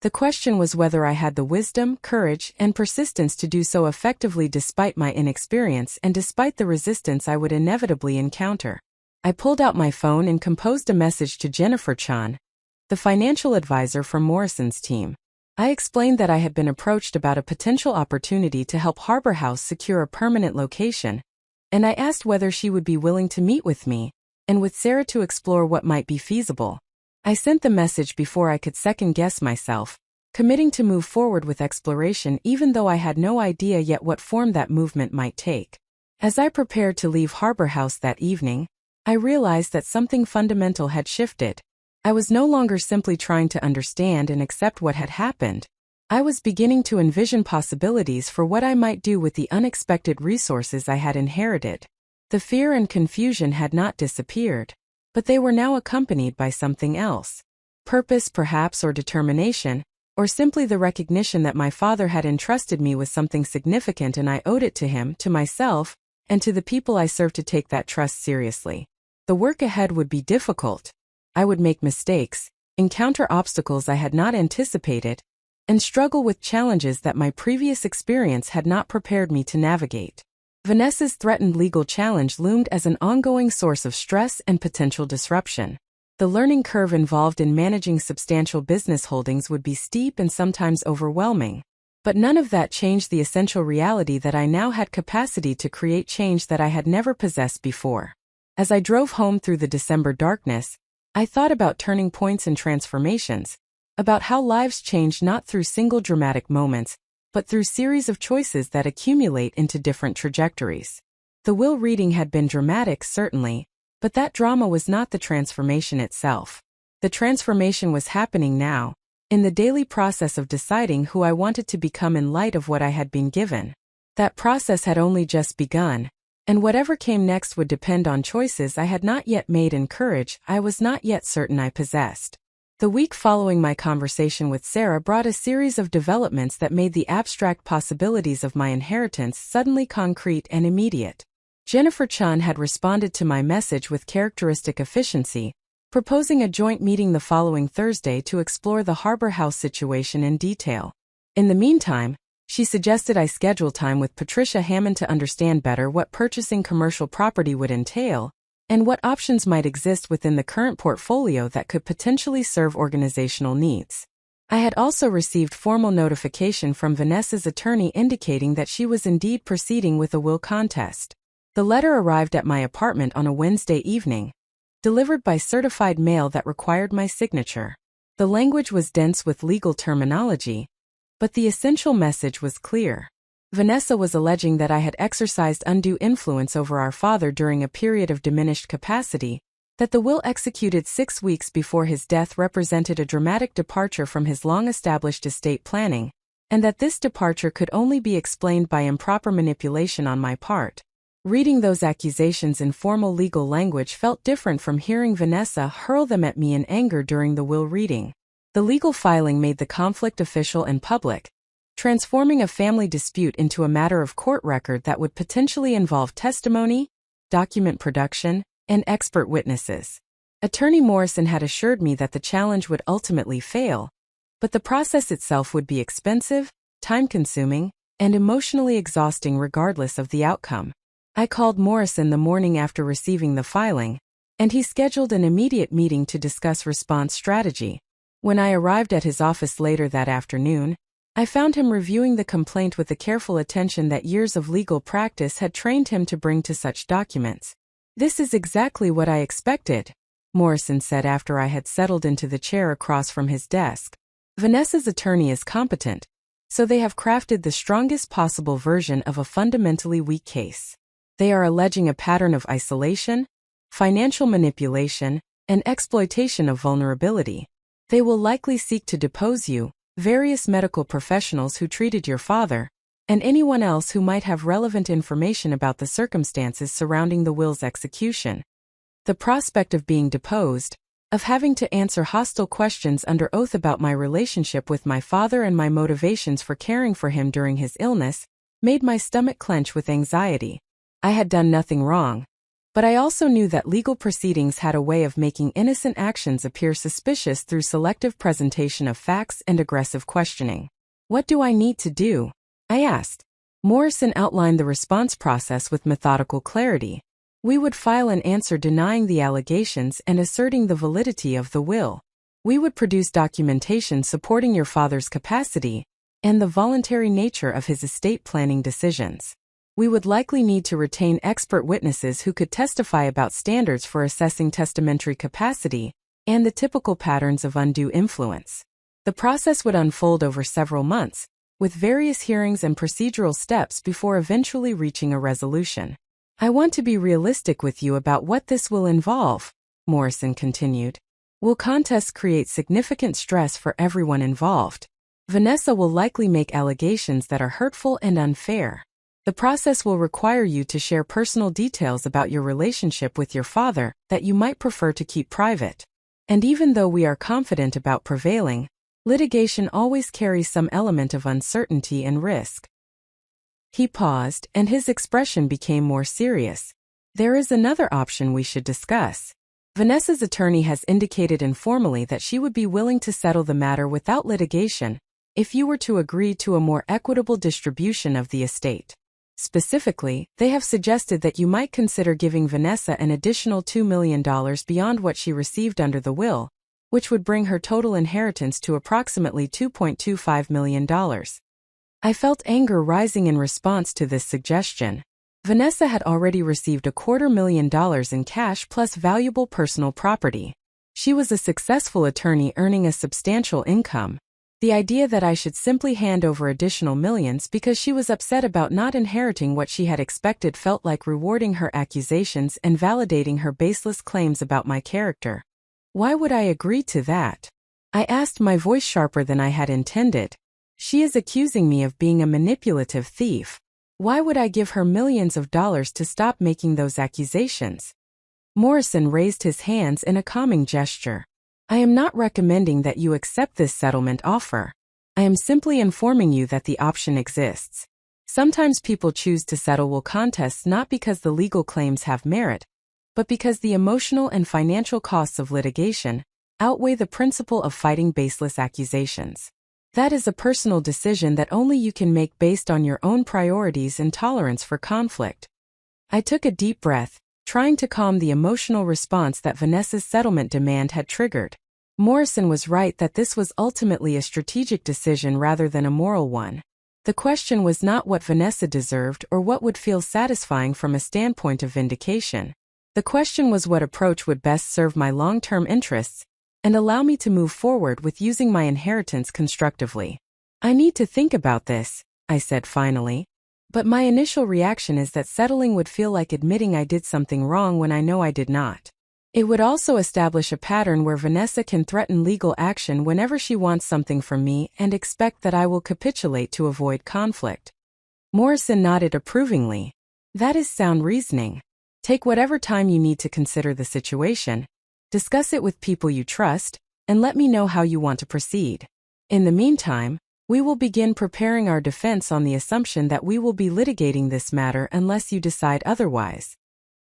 The question was whether I had the wisdom, courage, and persistence to do so effectively despite my inexperience and despite the resistance I would inevitably encounter. I pulled out my phone and composed a message to Jennifer Chan, the financial advisor from Morrison's team. I explained that I had been approached about a potential opportunity to help Harbor House secure a permanent location, and I asked whether she would be willing to meet with me and with Sarah to explore what might be feasible. I sent the message before I could second-guess myself, committing to move forward with exploration even though I had no idea yet what form that movement might take. As I prepared to leave Harbor House that evening, I realized that something fundamental had shifted. I was no longer simply trying to understand and accept what had happened. I was beginning to envision possibilities for what I might do with the unexpected resources I had inherited. The fear and confusion had not disappeared, but they were now accompanied by something else. Purpose, perhaps, or determination, or simply the recognition that my father had entrusted me with something significant and I owed it to him, to myself, and to the people I served to take that trust seriously. The work ahead would be difficult. I would make mistakes, encounter obstacles I had not anticipated, and struggle with challenges that my previous experience had not prepared me to navigate. Vanessa's threatened legal challenge loomed as an ongoing source of stress and potential disruption. The learning curve involved in managing substantial business holdings would be steep and sometimes overwhelming. But none of that changed the essential reality that I now had capacity to create change that I had never possessed before. As I drove home through the December darkness, I thought about turning points and transformations, about how lives change not through single dramatic moments, but through series of choices that accumulate into different trajectories. The will reading had been dramatic, certainly, but that drama was not the transformation itself. The transformation was happening now, in the daily process of deciding who I wanted to become in light of what I had been given. That process had only just begun, and whatever came next would depend on choices I had not yet made and courage I was not yet certain I possessed. The week following my conversation with Sarah brought a series of developments that made the abstract possibilities of my inheritance suddenly concrete and immediate. Jennifer Chun had responded to my message with characteristic efficiency, proposing a joint meeting the following Thursday to explore the Harbor House situation in detail. In the meantime, she suggested I schedule time with Patricia Hammond to understand better what purchasing commercial property would entail, and what options might exist within the current portfolio that could potentially serve organizational needs. I had also received formal notification from Vanessa's attorney indicating that she was indeed proceeding with a will contest. The letter arrived at my apartment on a Wednesday evening, delivered by certified mail that required my signature. The language was dense with legal terminology, but the essential message was clear. Vanessa was alleging that I had exercised undue influence over our father during a period of diminished capacity, that the will executed 6 weeks before his death represented a dramatic departure from his long-established estate planning, and that this departure could only be explained by improper manipulation on my part. Reading those accusations in formal legal language felt different from hearing Vanessa hurl them at me in anger during the will reading. The legal filing made the conflict official and public, transforming a family dispute into a matter of court record that would potentially involve testimony, document production, and expert witnesses. Attorney Morrison had assured me that the challenge would ultimately fail, but the process itself would be expensive, time-consuming, and emotionally exhausting regardless of the outcome. I called Morrison the morning after receiving the filing, and he scheduled an immediate meeting to discuss response strategy. When I arrived at his office later that afternoon, I found him reviewing the complaint with the careful attention that years of legal practice had trained him to bring to such documents. "This is exactly what I expected," Morrison said after I had settled into the chair across from his desk. "Vanessa's attorney is competent, so they have crafted the strongest possible version of a fundamentally weak case. They are alleging a pattern of isolation, financial manipulation, and exploitation of vulnerability. They will likely seek to depose you, various medical professionals who treated your father, and anyone else who might have relevant information about the circumstances surrounding the will's execution. The prospect of being deposed, of having to answer hostile questions under oath about my relationship with my father and my motivations for caring for him during his illness, made my stomach clench with anxiety. I had done nothing wrong, but I also knew that legal proceedings had a way of making innocent actions appear suspicious through selective presentation of facts and aggressive questioning. "What do I need to do?" I asked. Morrison outlined the response process with methodical clarity. We would file an answer denying the allegations and asserting the validity of the will. We would produce documentation supporting your father's capacity and the voluntary nature of his estate planning decisions. We would likely need to retain expert witnesses who could testify about standards for assessing testamentary capacity and the typical patterns of undue influence. The process would unfold over several months, with various hearings and procedural steps before eventually reaching a resolution. "I want to be realistic with you about what this will involve," Morrison continued. "Will contests create significant stress for everyone involved? Vanessa will likely make allegations that are hurtful and unfair. The process will require you to share personal details about your relationship with your father that you might prefer to keep private. And even though we are confident about prevailing, litigation always carries some element of uncertainty and risk." He paused, and his expression became more serious. "There is another option we should discuss. Vanessa's attorney has indicated informally that she would be willing to settle the matter without litigation if you were to agree to a more equitable distribution of the estate. Specifically, they have suggested that you might consider giving Vanessa an additional $2 million beyond what she received under the will, which would bring her total inheritance to approximately $2.25 million. I felt anger rising in response to this suggestion. Vanessa had already received $250,000 in cash plus valuable personal property. She was a successful attorney earning a substantial income. The idea that I should simply hand over additional millions because she was upset about not inheriting what she had expected felt like rewarding her accusations and validating her baseless claims about my character. Why would I agree to that? I asked, my voice sharper than I had intended. She is accusing me of being a manipulative thief. Why would I give her millions of dollars to stop making those accusations? Morrison raised his hands in a calming gesture. I am not recommending that you accept this settlement offer. I am simply informing you that the option exists. Sometimes people choose to settle will contests not because the legal claims have merit, but because the emotional and financial costs of litigation outweigh the principle of fighting baseless accusations. That is a personal decision that only you can make based on your own priorities and tolerance for conflict. I took a deep breath, trying to calm the emotional response that Vanessa's settlement demand had triggered. Morrison was right that this was ultimately a strategic decision rather than a moral one. The question was not what Vanessa deserved or what would feel satisfying from a standpoint of vindication. The question was what approach would best serve my long-term interests and allow me to move forward with using my inheritance constructively. I need to think about this, I said finally. But my initial reaction is that settling would feel like admitting I did something wrong when I know I did not. It would also establish a pattern where Vanessa can threaten legal action whenever she wants something from me and expect that I will capitulate to avoid conflict. Morrison nodded approvingly. That is sound reasoning. Take whatever time you need to consider the situation, discuss it with people you trust, and let me know how you want to proceed. In the meantime, we will begin preparing our defense on the assumption that we will be litigating this matter unless you decide otherwise.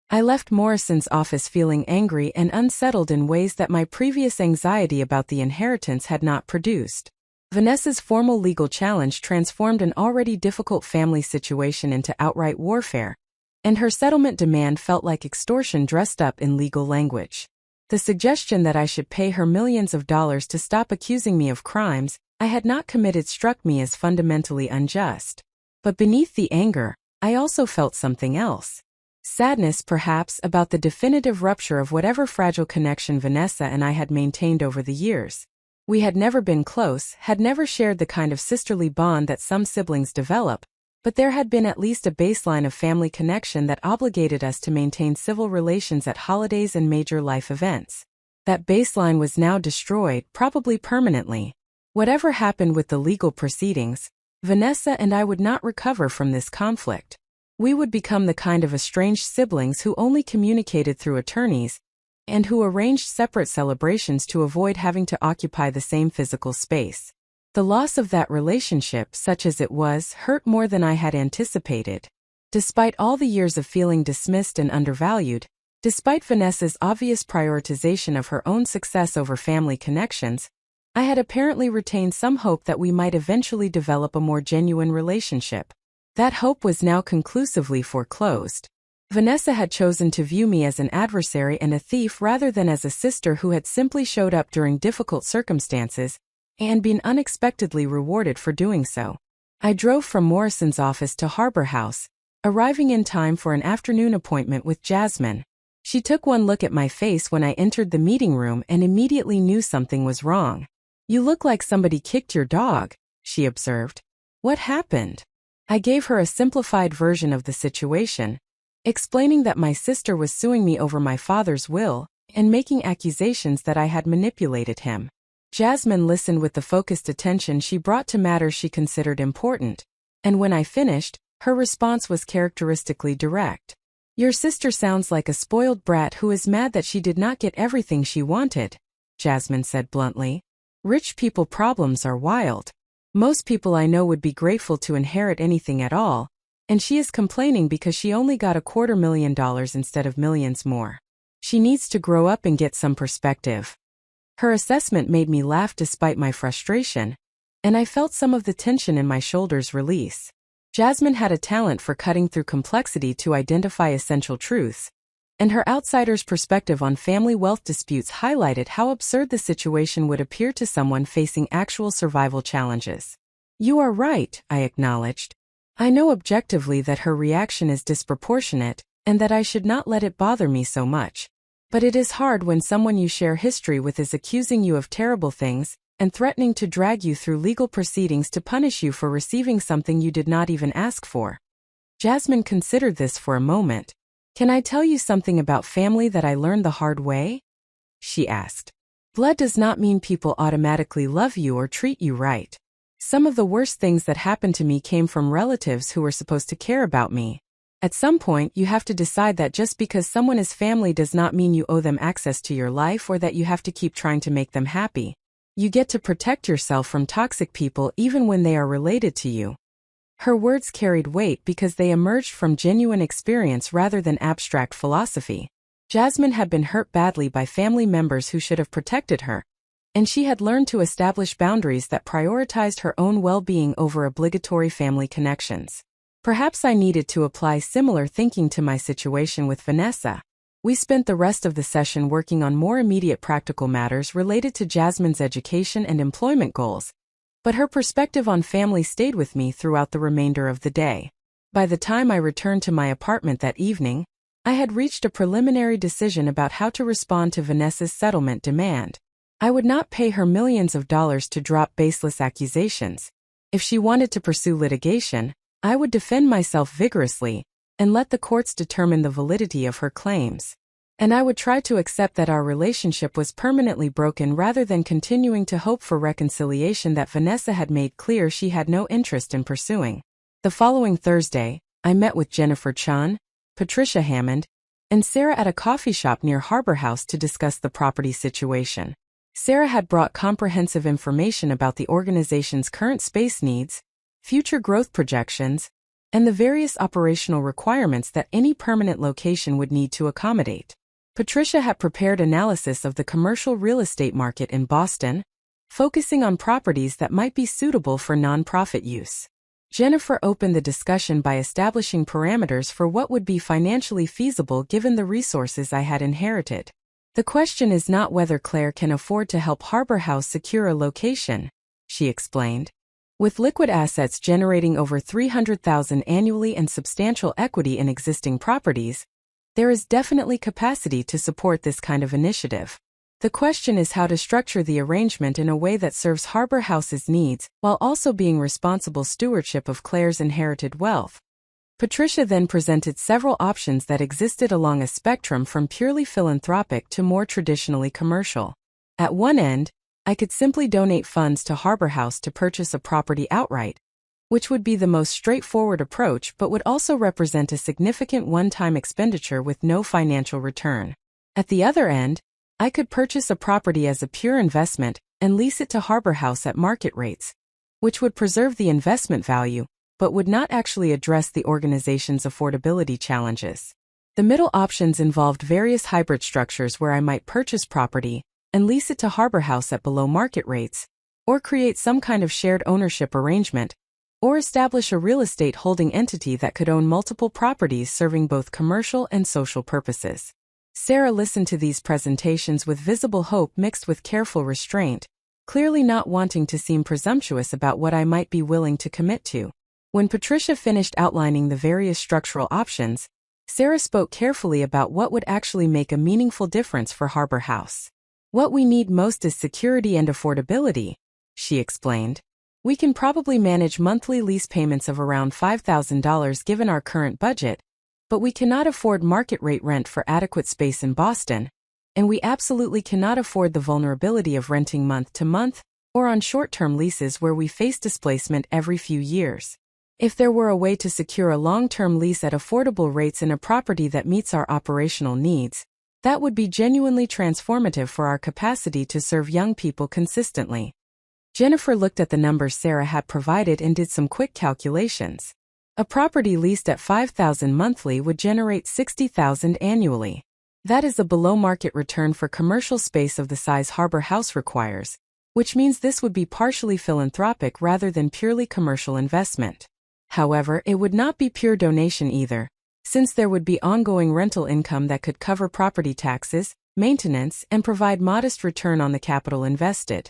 I left Morrison's office feeling angry and unsettled in ways that my previous anxiety about the inheritance had not produced. Vanessa's formal legal challenge transformed an already difficult family situation into outright warfare, and her settlement demand felt like extortion dressed up in legal language. The suggestion that I should pay her millions of dollars to stop accusing me of crimes I had not committed struck me as fundamentally unjust. But beneath the anger, I also felt something else. Sadness, perhaps, about the definitive rupture of whatever fragile connection Vanessa and I had maintained over the years. We had never been close, had never shared the kind of sisterly bond that some siblings develop, but there had been at least a baseline of family connection that obligated us to maintain civil relations at holidays and major life events. That baseline was now destroyed, probably permanently. Whatever happened with the legal proceedings, Vanessa and I would not recover from this conflict. We would become the kind of estranged siblings who only communicated through attorneys, and who arranged separate celebrations to avoid having to occupy the same physical space. The loss of that relationship, such as it was, hurt more than I had anticipated. Despite all the years of feeling dismissed and undervalued, despite Vanessa's obvious prioritization of her own success over family connections, I had apparently retained some hope that we might eventually develop a more genuine relationship. That hope was now conclusively foreclosed. Vanessa had chosen to view me as an adversary and a thief rather than as a sister who had simply showed up during difficult circumstances and been unexpectedly rewarded for doing so. I drove from Morrison's office to Harbor House, arriving in time for an afternoon appointment with Jasmine. She took one look at my face when I entered the meeting room and immediately knew something was wrong. "You look like somebody kicked your dog," she observed. "What happened?" I gave her a simplified version of the situation, explaining that my sister was suing me over my father's will and making accusations that I had manipulated him. Jasmine listened with the focused attention she brought to matters she considered important, and when I finished, her response was characteristically direct. "Your sister sounds like a spoiled brat who is mad that she did not get everything she wanted," Jasmine said bluntly. "Rich people problems are wild. Most people I know would be grateful to inherit anything at all, and she is complaining because she only got $250,000 instead of millions more. She needs to grow up and get some perspective." Her assessment made me laugh despite my frustration, and I felt some of the tension in my shoulders release. Jasmine had a talent for cutting through complexity to identify essential truths, and her outsider's perspective on family wealth disputes highlighted how absurd the situation would appear to someone facing actual survival challenges. "You are right," I acknowledged. "I know objectively that her reaction is disproportionate, and that I should not let it bother me so much. But it is hard when someone you share history with is accusing you of terrible things, and threatening to drag you through legal proceedings to punish you for receiving something you did not even ask for. Jasmine considered this for a moment. Can I tell you something about family that I learned the hard way? She asked. Blood does not mean people automatically love you or treat you right. Some of the worst things that happened to me came from relatives who were supposed to care about me. At some point, you have to decide that just because someone is family does not mean you owe them access to your life or that you have to keep trying to make them happy. You get to protect yourself from toxic people even when they are related to you. Her words carried weight because they emerged from genuine experience rather than abstract philosophy. Jasmine had been hurt badly by family members who should have protected her, and she had learned to establish boundaries that prioritized her own well-being over obligatory family connections. Perhaps I needed to apply similar thinking to my situation with Vanessa. We spent the rest of the session working on more immediate practical matters related to Jasmine's education and employment goals, but her perspective on family stayed with me throughout the remainder of the day. By the time I returned to my apartment that evening, I had reached a preliminary decision about how to respond to Vanessa's settlement demand. I would not pay her millions of dollars to drop baseless accusations. If she wanted to pursue litigation, I would defend myself vigorously and let the courts determine the validity of her claims. And I would try to accept that our relationship was permanently broken rather than continuing to hope for reconciliation that Vanessa had made clear she had no interest in pursuing. The following Thursday, I met with Jennifer Chun, Patricia Hammond, and Sarah at a coffee shop near Harbor House to discuss the property situation. Sarah had brought comprehensive information about the organization's current space needs, future growth projections, and the various operational requirements that any permanent location would need to accommodate. Patricia had prepared analysis of the commercial real estate market in Boston, focusing on properties that might be suitable for nonprofit use. Jennifer opened the discussion by establishing parameters for what would be financially feasible given the resources I had inherited. The question is not whether Claire can afford to help Harbor House secure a location, she explained. With liquid assets generating over $300,000 annually and substantial equity in existing properties, there is definitely capacity to support this kind of initiative. The question is how to structure the arrangement in a way that serves Harbor House's needs while also being responsible stewardship of Claire's inherited wealth. Patricia then presented several options that existed along a spectrum from purely philanthropic to more traditionally commercial. At one end, I could simply donate funds to Harbor House to purchase a property outright, which would be the most straightforward approach but would also represent a significant one-time expenditure with no financial return. At the other end, I could purchase a property as a pure investment and lease it to Harbor House at market rates, which would preserve the investment value, but would not actually address the organization's affordability challenges. The middle options involved various hybrid structures where I might purchase property and lease it to Harbor House at below market rates, or create some kind of shared ownership arrangement, or establish a real estate holding entity that could own multiple properties serving both commercial and social purposes. Sarah listened to these presentations with visible hope mixed with careful restraint, clearly not wanting to seem presumptuous about what I might be willing to commit to. When Patricia finished outlining the various structural options, Sarah spoke carefully about what would actually make a meaningful difference for Harbor House. What we need most is security and affordability, she explained. We can probably manage monthly lease payments of around $5,000 given our current budget, but we cannot afford market rate rent for adequate space in Boston, and we absolutely cannot afford the vulnerability of renting month to month or on short-term leases where we face displacement every few years. If there were a way to secure a long-term lease at affordable rates in a property that meets our operational needs, that would be genuinely transformative for our capacity to serve young people consistently. Jennifer looked at the numbers Sarah had provided and did some quick calculations. A property leased at $5,000 monthly would generate $60,000 annually. That is a below-market return for commercial space of the size Harbor House requires, which means this would be partially philanthropic rather than purely commercial investment. However, it would not be pure donation either, since there would be ongoing rental income that could cover property taxes, maintenance, and provide modest return on the capital invested.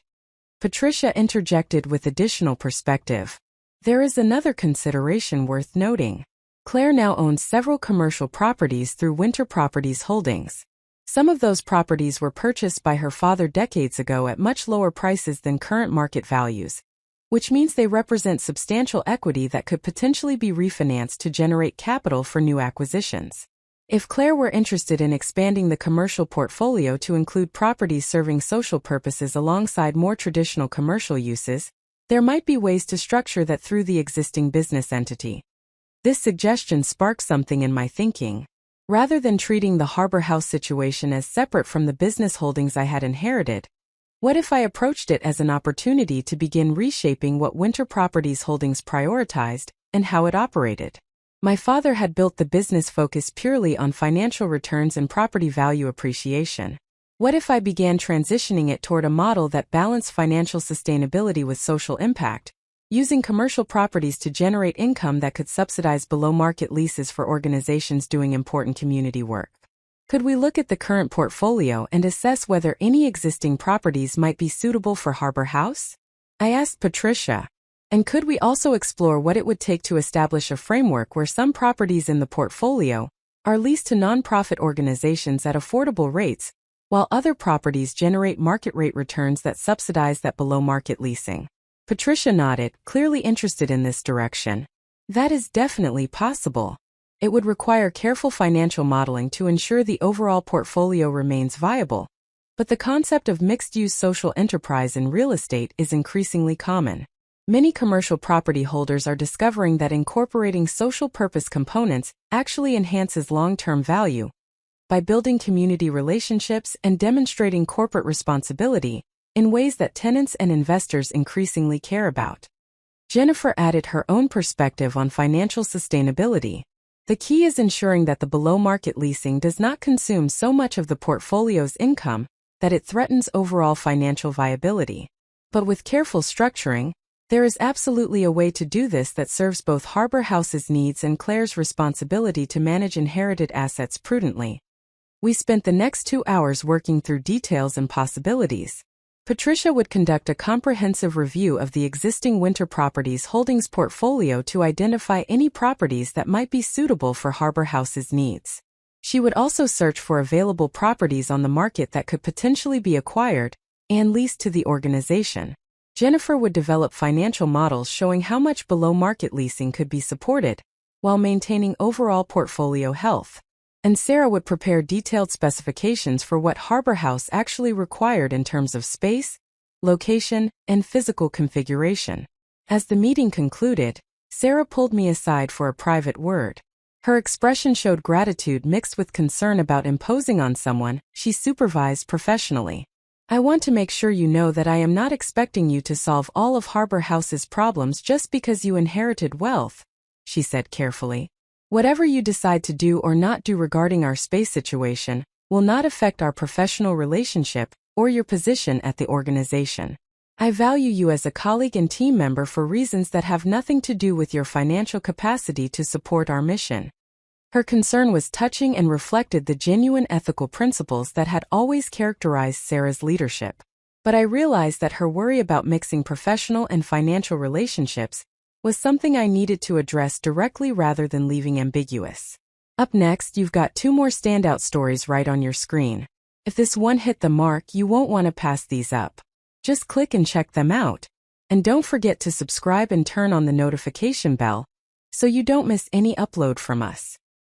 Patricia interjected with additional perspective. There is another consideration worth noting. Claire now owns several commercial properties through Winter Properties Holdings. Some of those properties were purchased by her father decades ago at much lower prices than current market values, which means they represent substantial equity that could potentially be refinanced to generate capital for new acquisitions. If Claire were interested in expanding the commercial portfolio to include properties serving social purposes alongside more traditional commercial uses, there might be ways to structure that through the existing business entity. This suggestion sparked something in my thinking. Rather than treating the Harbor House situation as separate from the business holdings I had inherited, what if I approached it as an opportunity to begin reshaping what Winter Properties Holdings prioritized and how it operated? My father had built the business focused purely on financial returns and property value appreciation. What if I began transitioning it toward a model that balanced financial sustainability with social impact, using commercial properties to generate income that could subsidize below-market leases for organizations doing important community work? Could we look at the current portfolio and assess whether any existing properties might be suitable for Harbor House? I asked Patricia. And could we also explore what it would take to establish a framework where some properties in the portfolio are leased to nonprofit organizations at affordable rates, while other properties generate market rate returns that subsidize that below-market leasing? Patricia nodded, clearly interested in this direction. That is definitely possible. It would require careful financial modeling to ensure the overall portfolio remains viable, but the concept of mixed-use social enterprise in real estate is increasingly common. Many commercial property holders are discovering that incorporating social purpose components actually enhances long-term value. By building community relationships and demonstrating corporate responsibility in ways that tenants and investors increasingly care about. Jennifer added her own perspective on financial sustainability. The key is ensuring that the below-market leasing does not consume so much of the portfolio's income that it threatens overall financial viability. But with careful structuring, there is absolutely a way to do this that serves both Harbor House's needs and Claire's responsibility to manage inherited assets prudently. We spent the next 2 hours working through details and possibilities. Patricia would conduct a comprehensive review of the existing Winter Properties Holdings portfolio to identify any properties that might be suitable for Harbor House's needs. She would also search for available properties on the market that could potentially be acquired and leased to the organization. Jennifer would develop financial models showing how much below-market leasing could be supported while maintaining overall portfolio health. And Sarah would prepare detailed specifications for what Harbor House actually required in terms of space, location, and physical configuration. As the meeting concluded, Sarah pulled me aside for a private word. Her expression showed gratitude mixed with concern about imposing on someone she supervised professionally. "I want to make sure you know that I am not expecting you to solve all of Harbor House's problems just because you inherited wealth," she said carefully. "Whatever you decide to do or not do regarding our space situation will not affect our professional relationship or your position at the organization. I value you as a colleague and team member for reasons that have nothing to do with your financial capacity to support our mission." Her concern was touching and reflected the genuine ethical principles that had always characterized Sarah's leadership. But I realized that her worry about mixing professional and financial relationships was something I needed to address directly rather than leaving ambiguous. Up next, you've got 2 more standout stories right on your screen. If this one hit the mark, you won't want to pass these up. Just click and check them out. And don't forget to subscribe and turn on the notification bell so you don't miss any upload from us.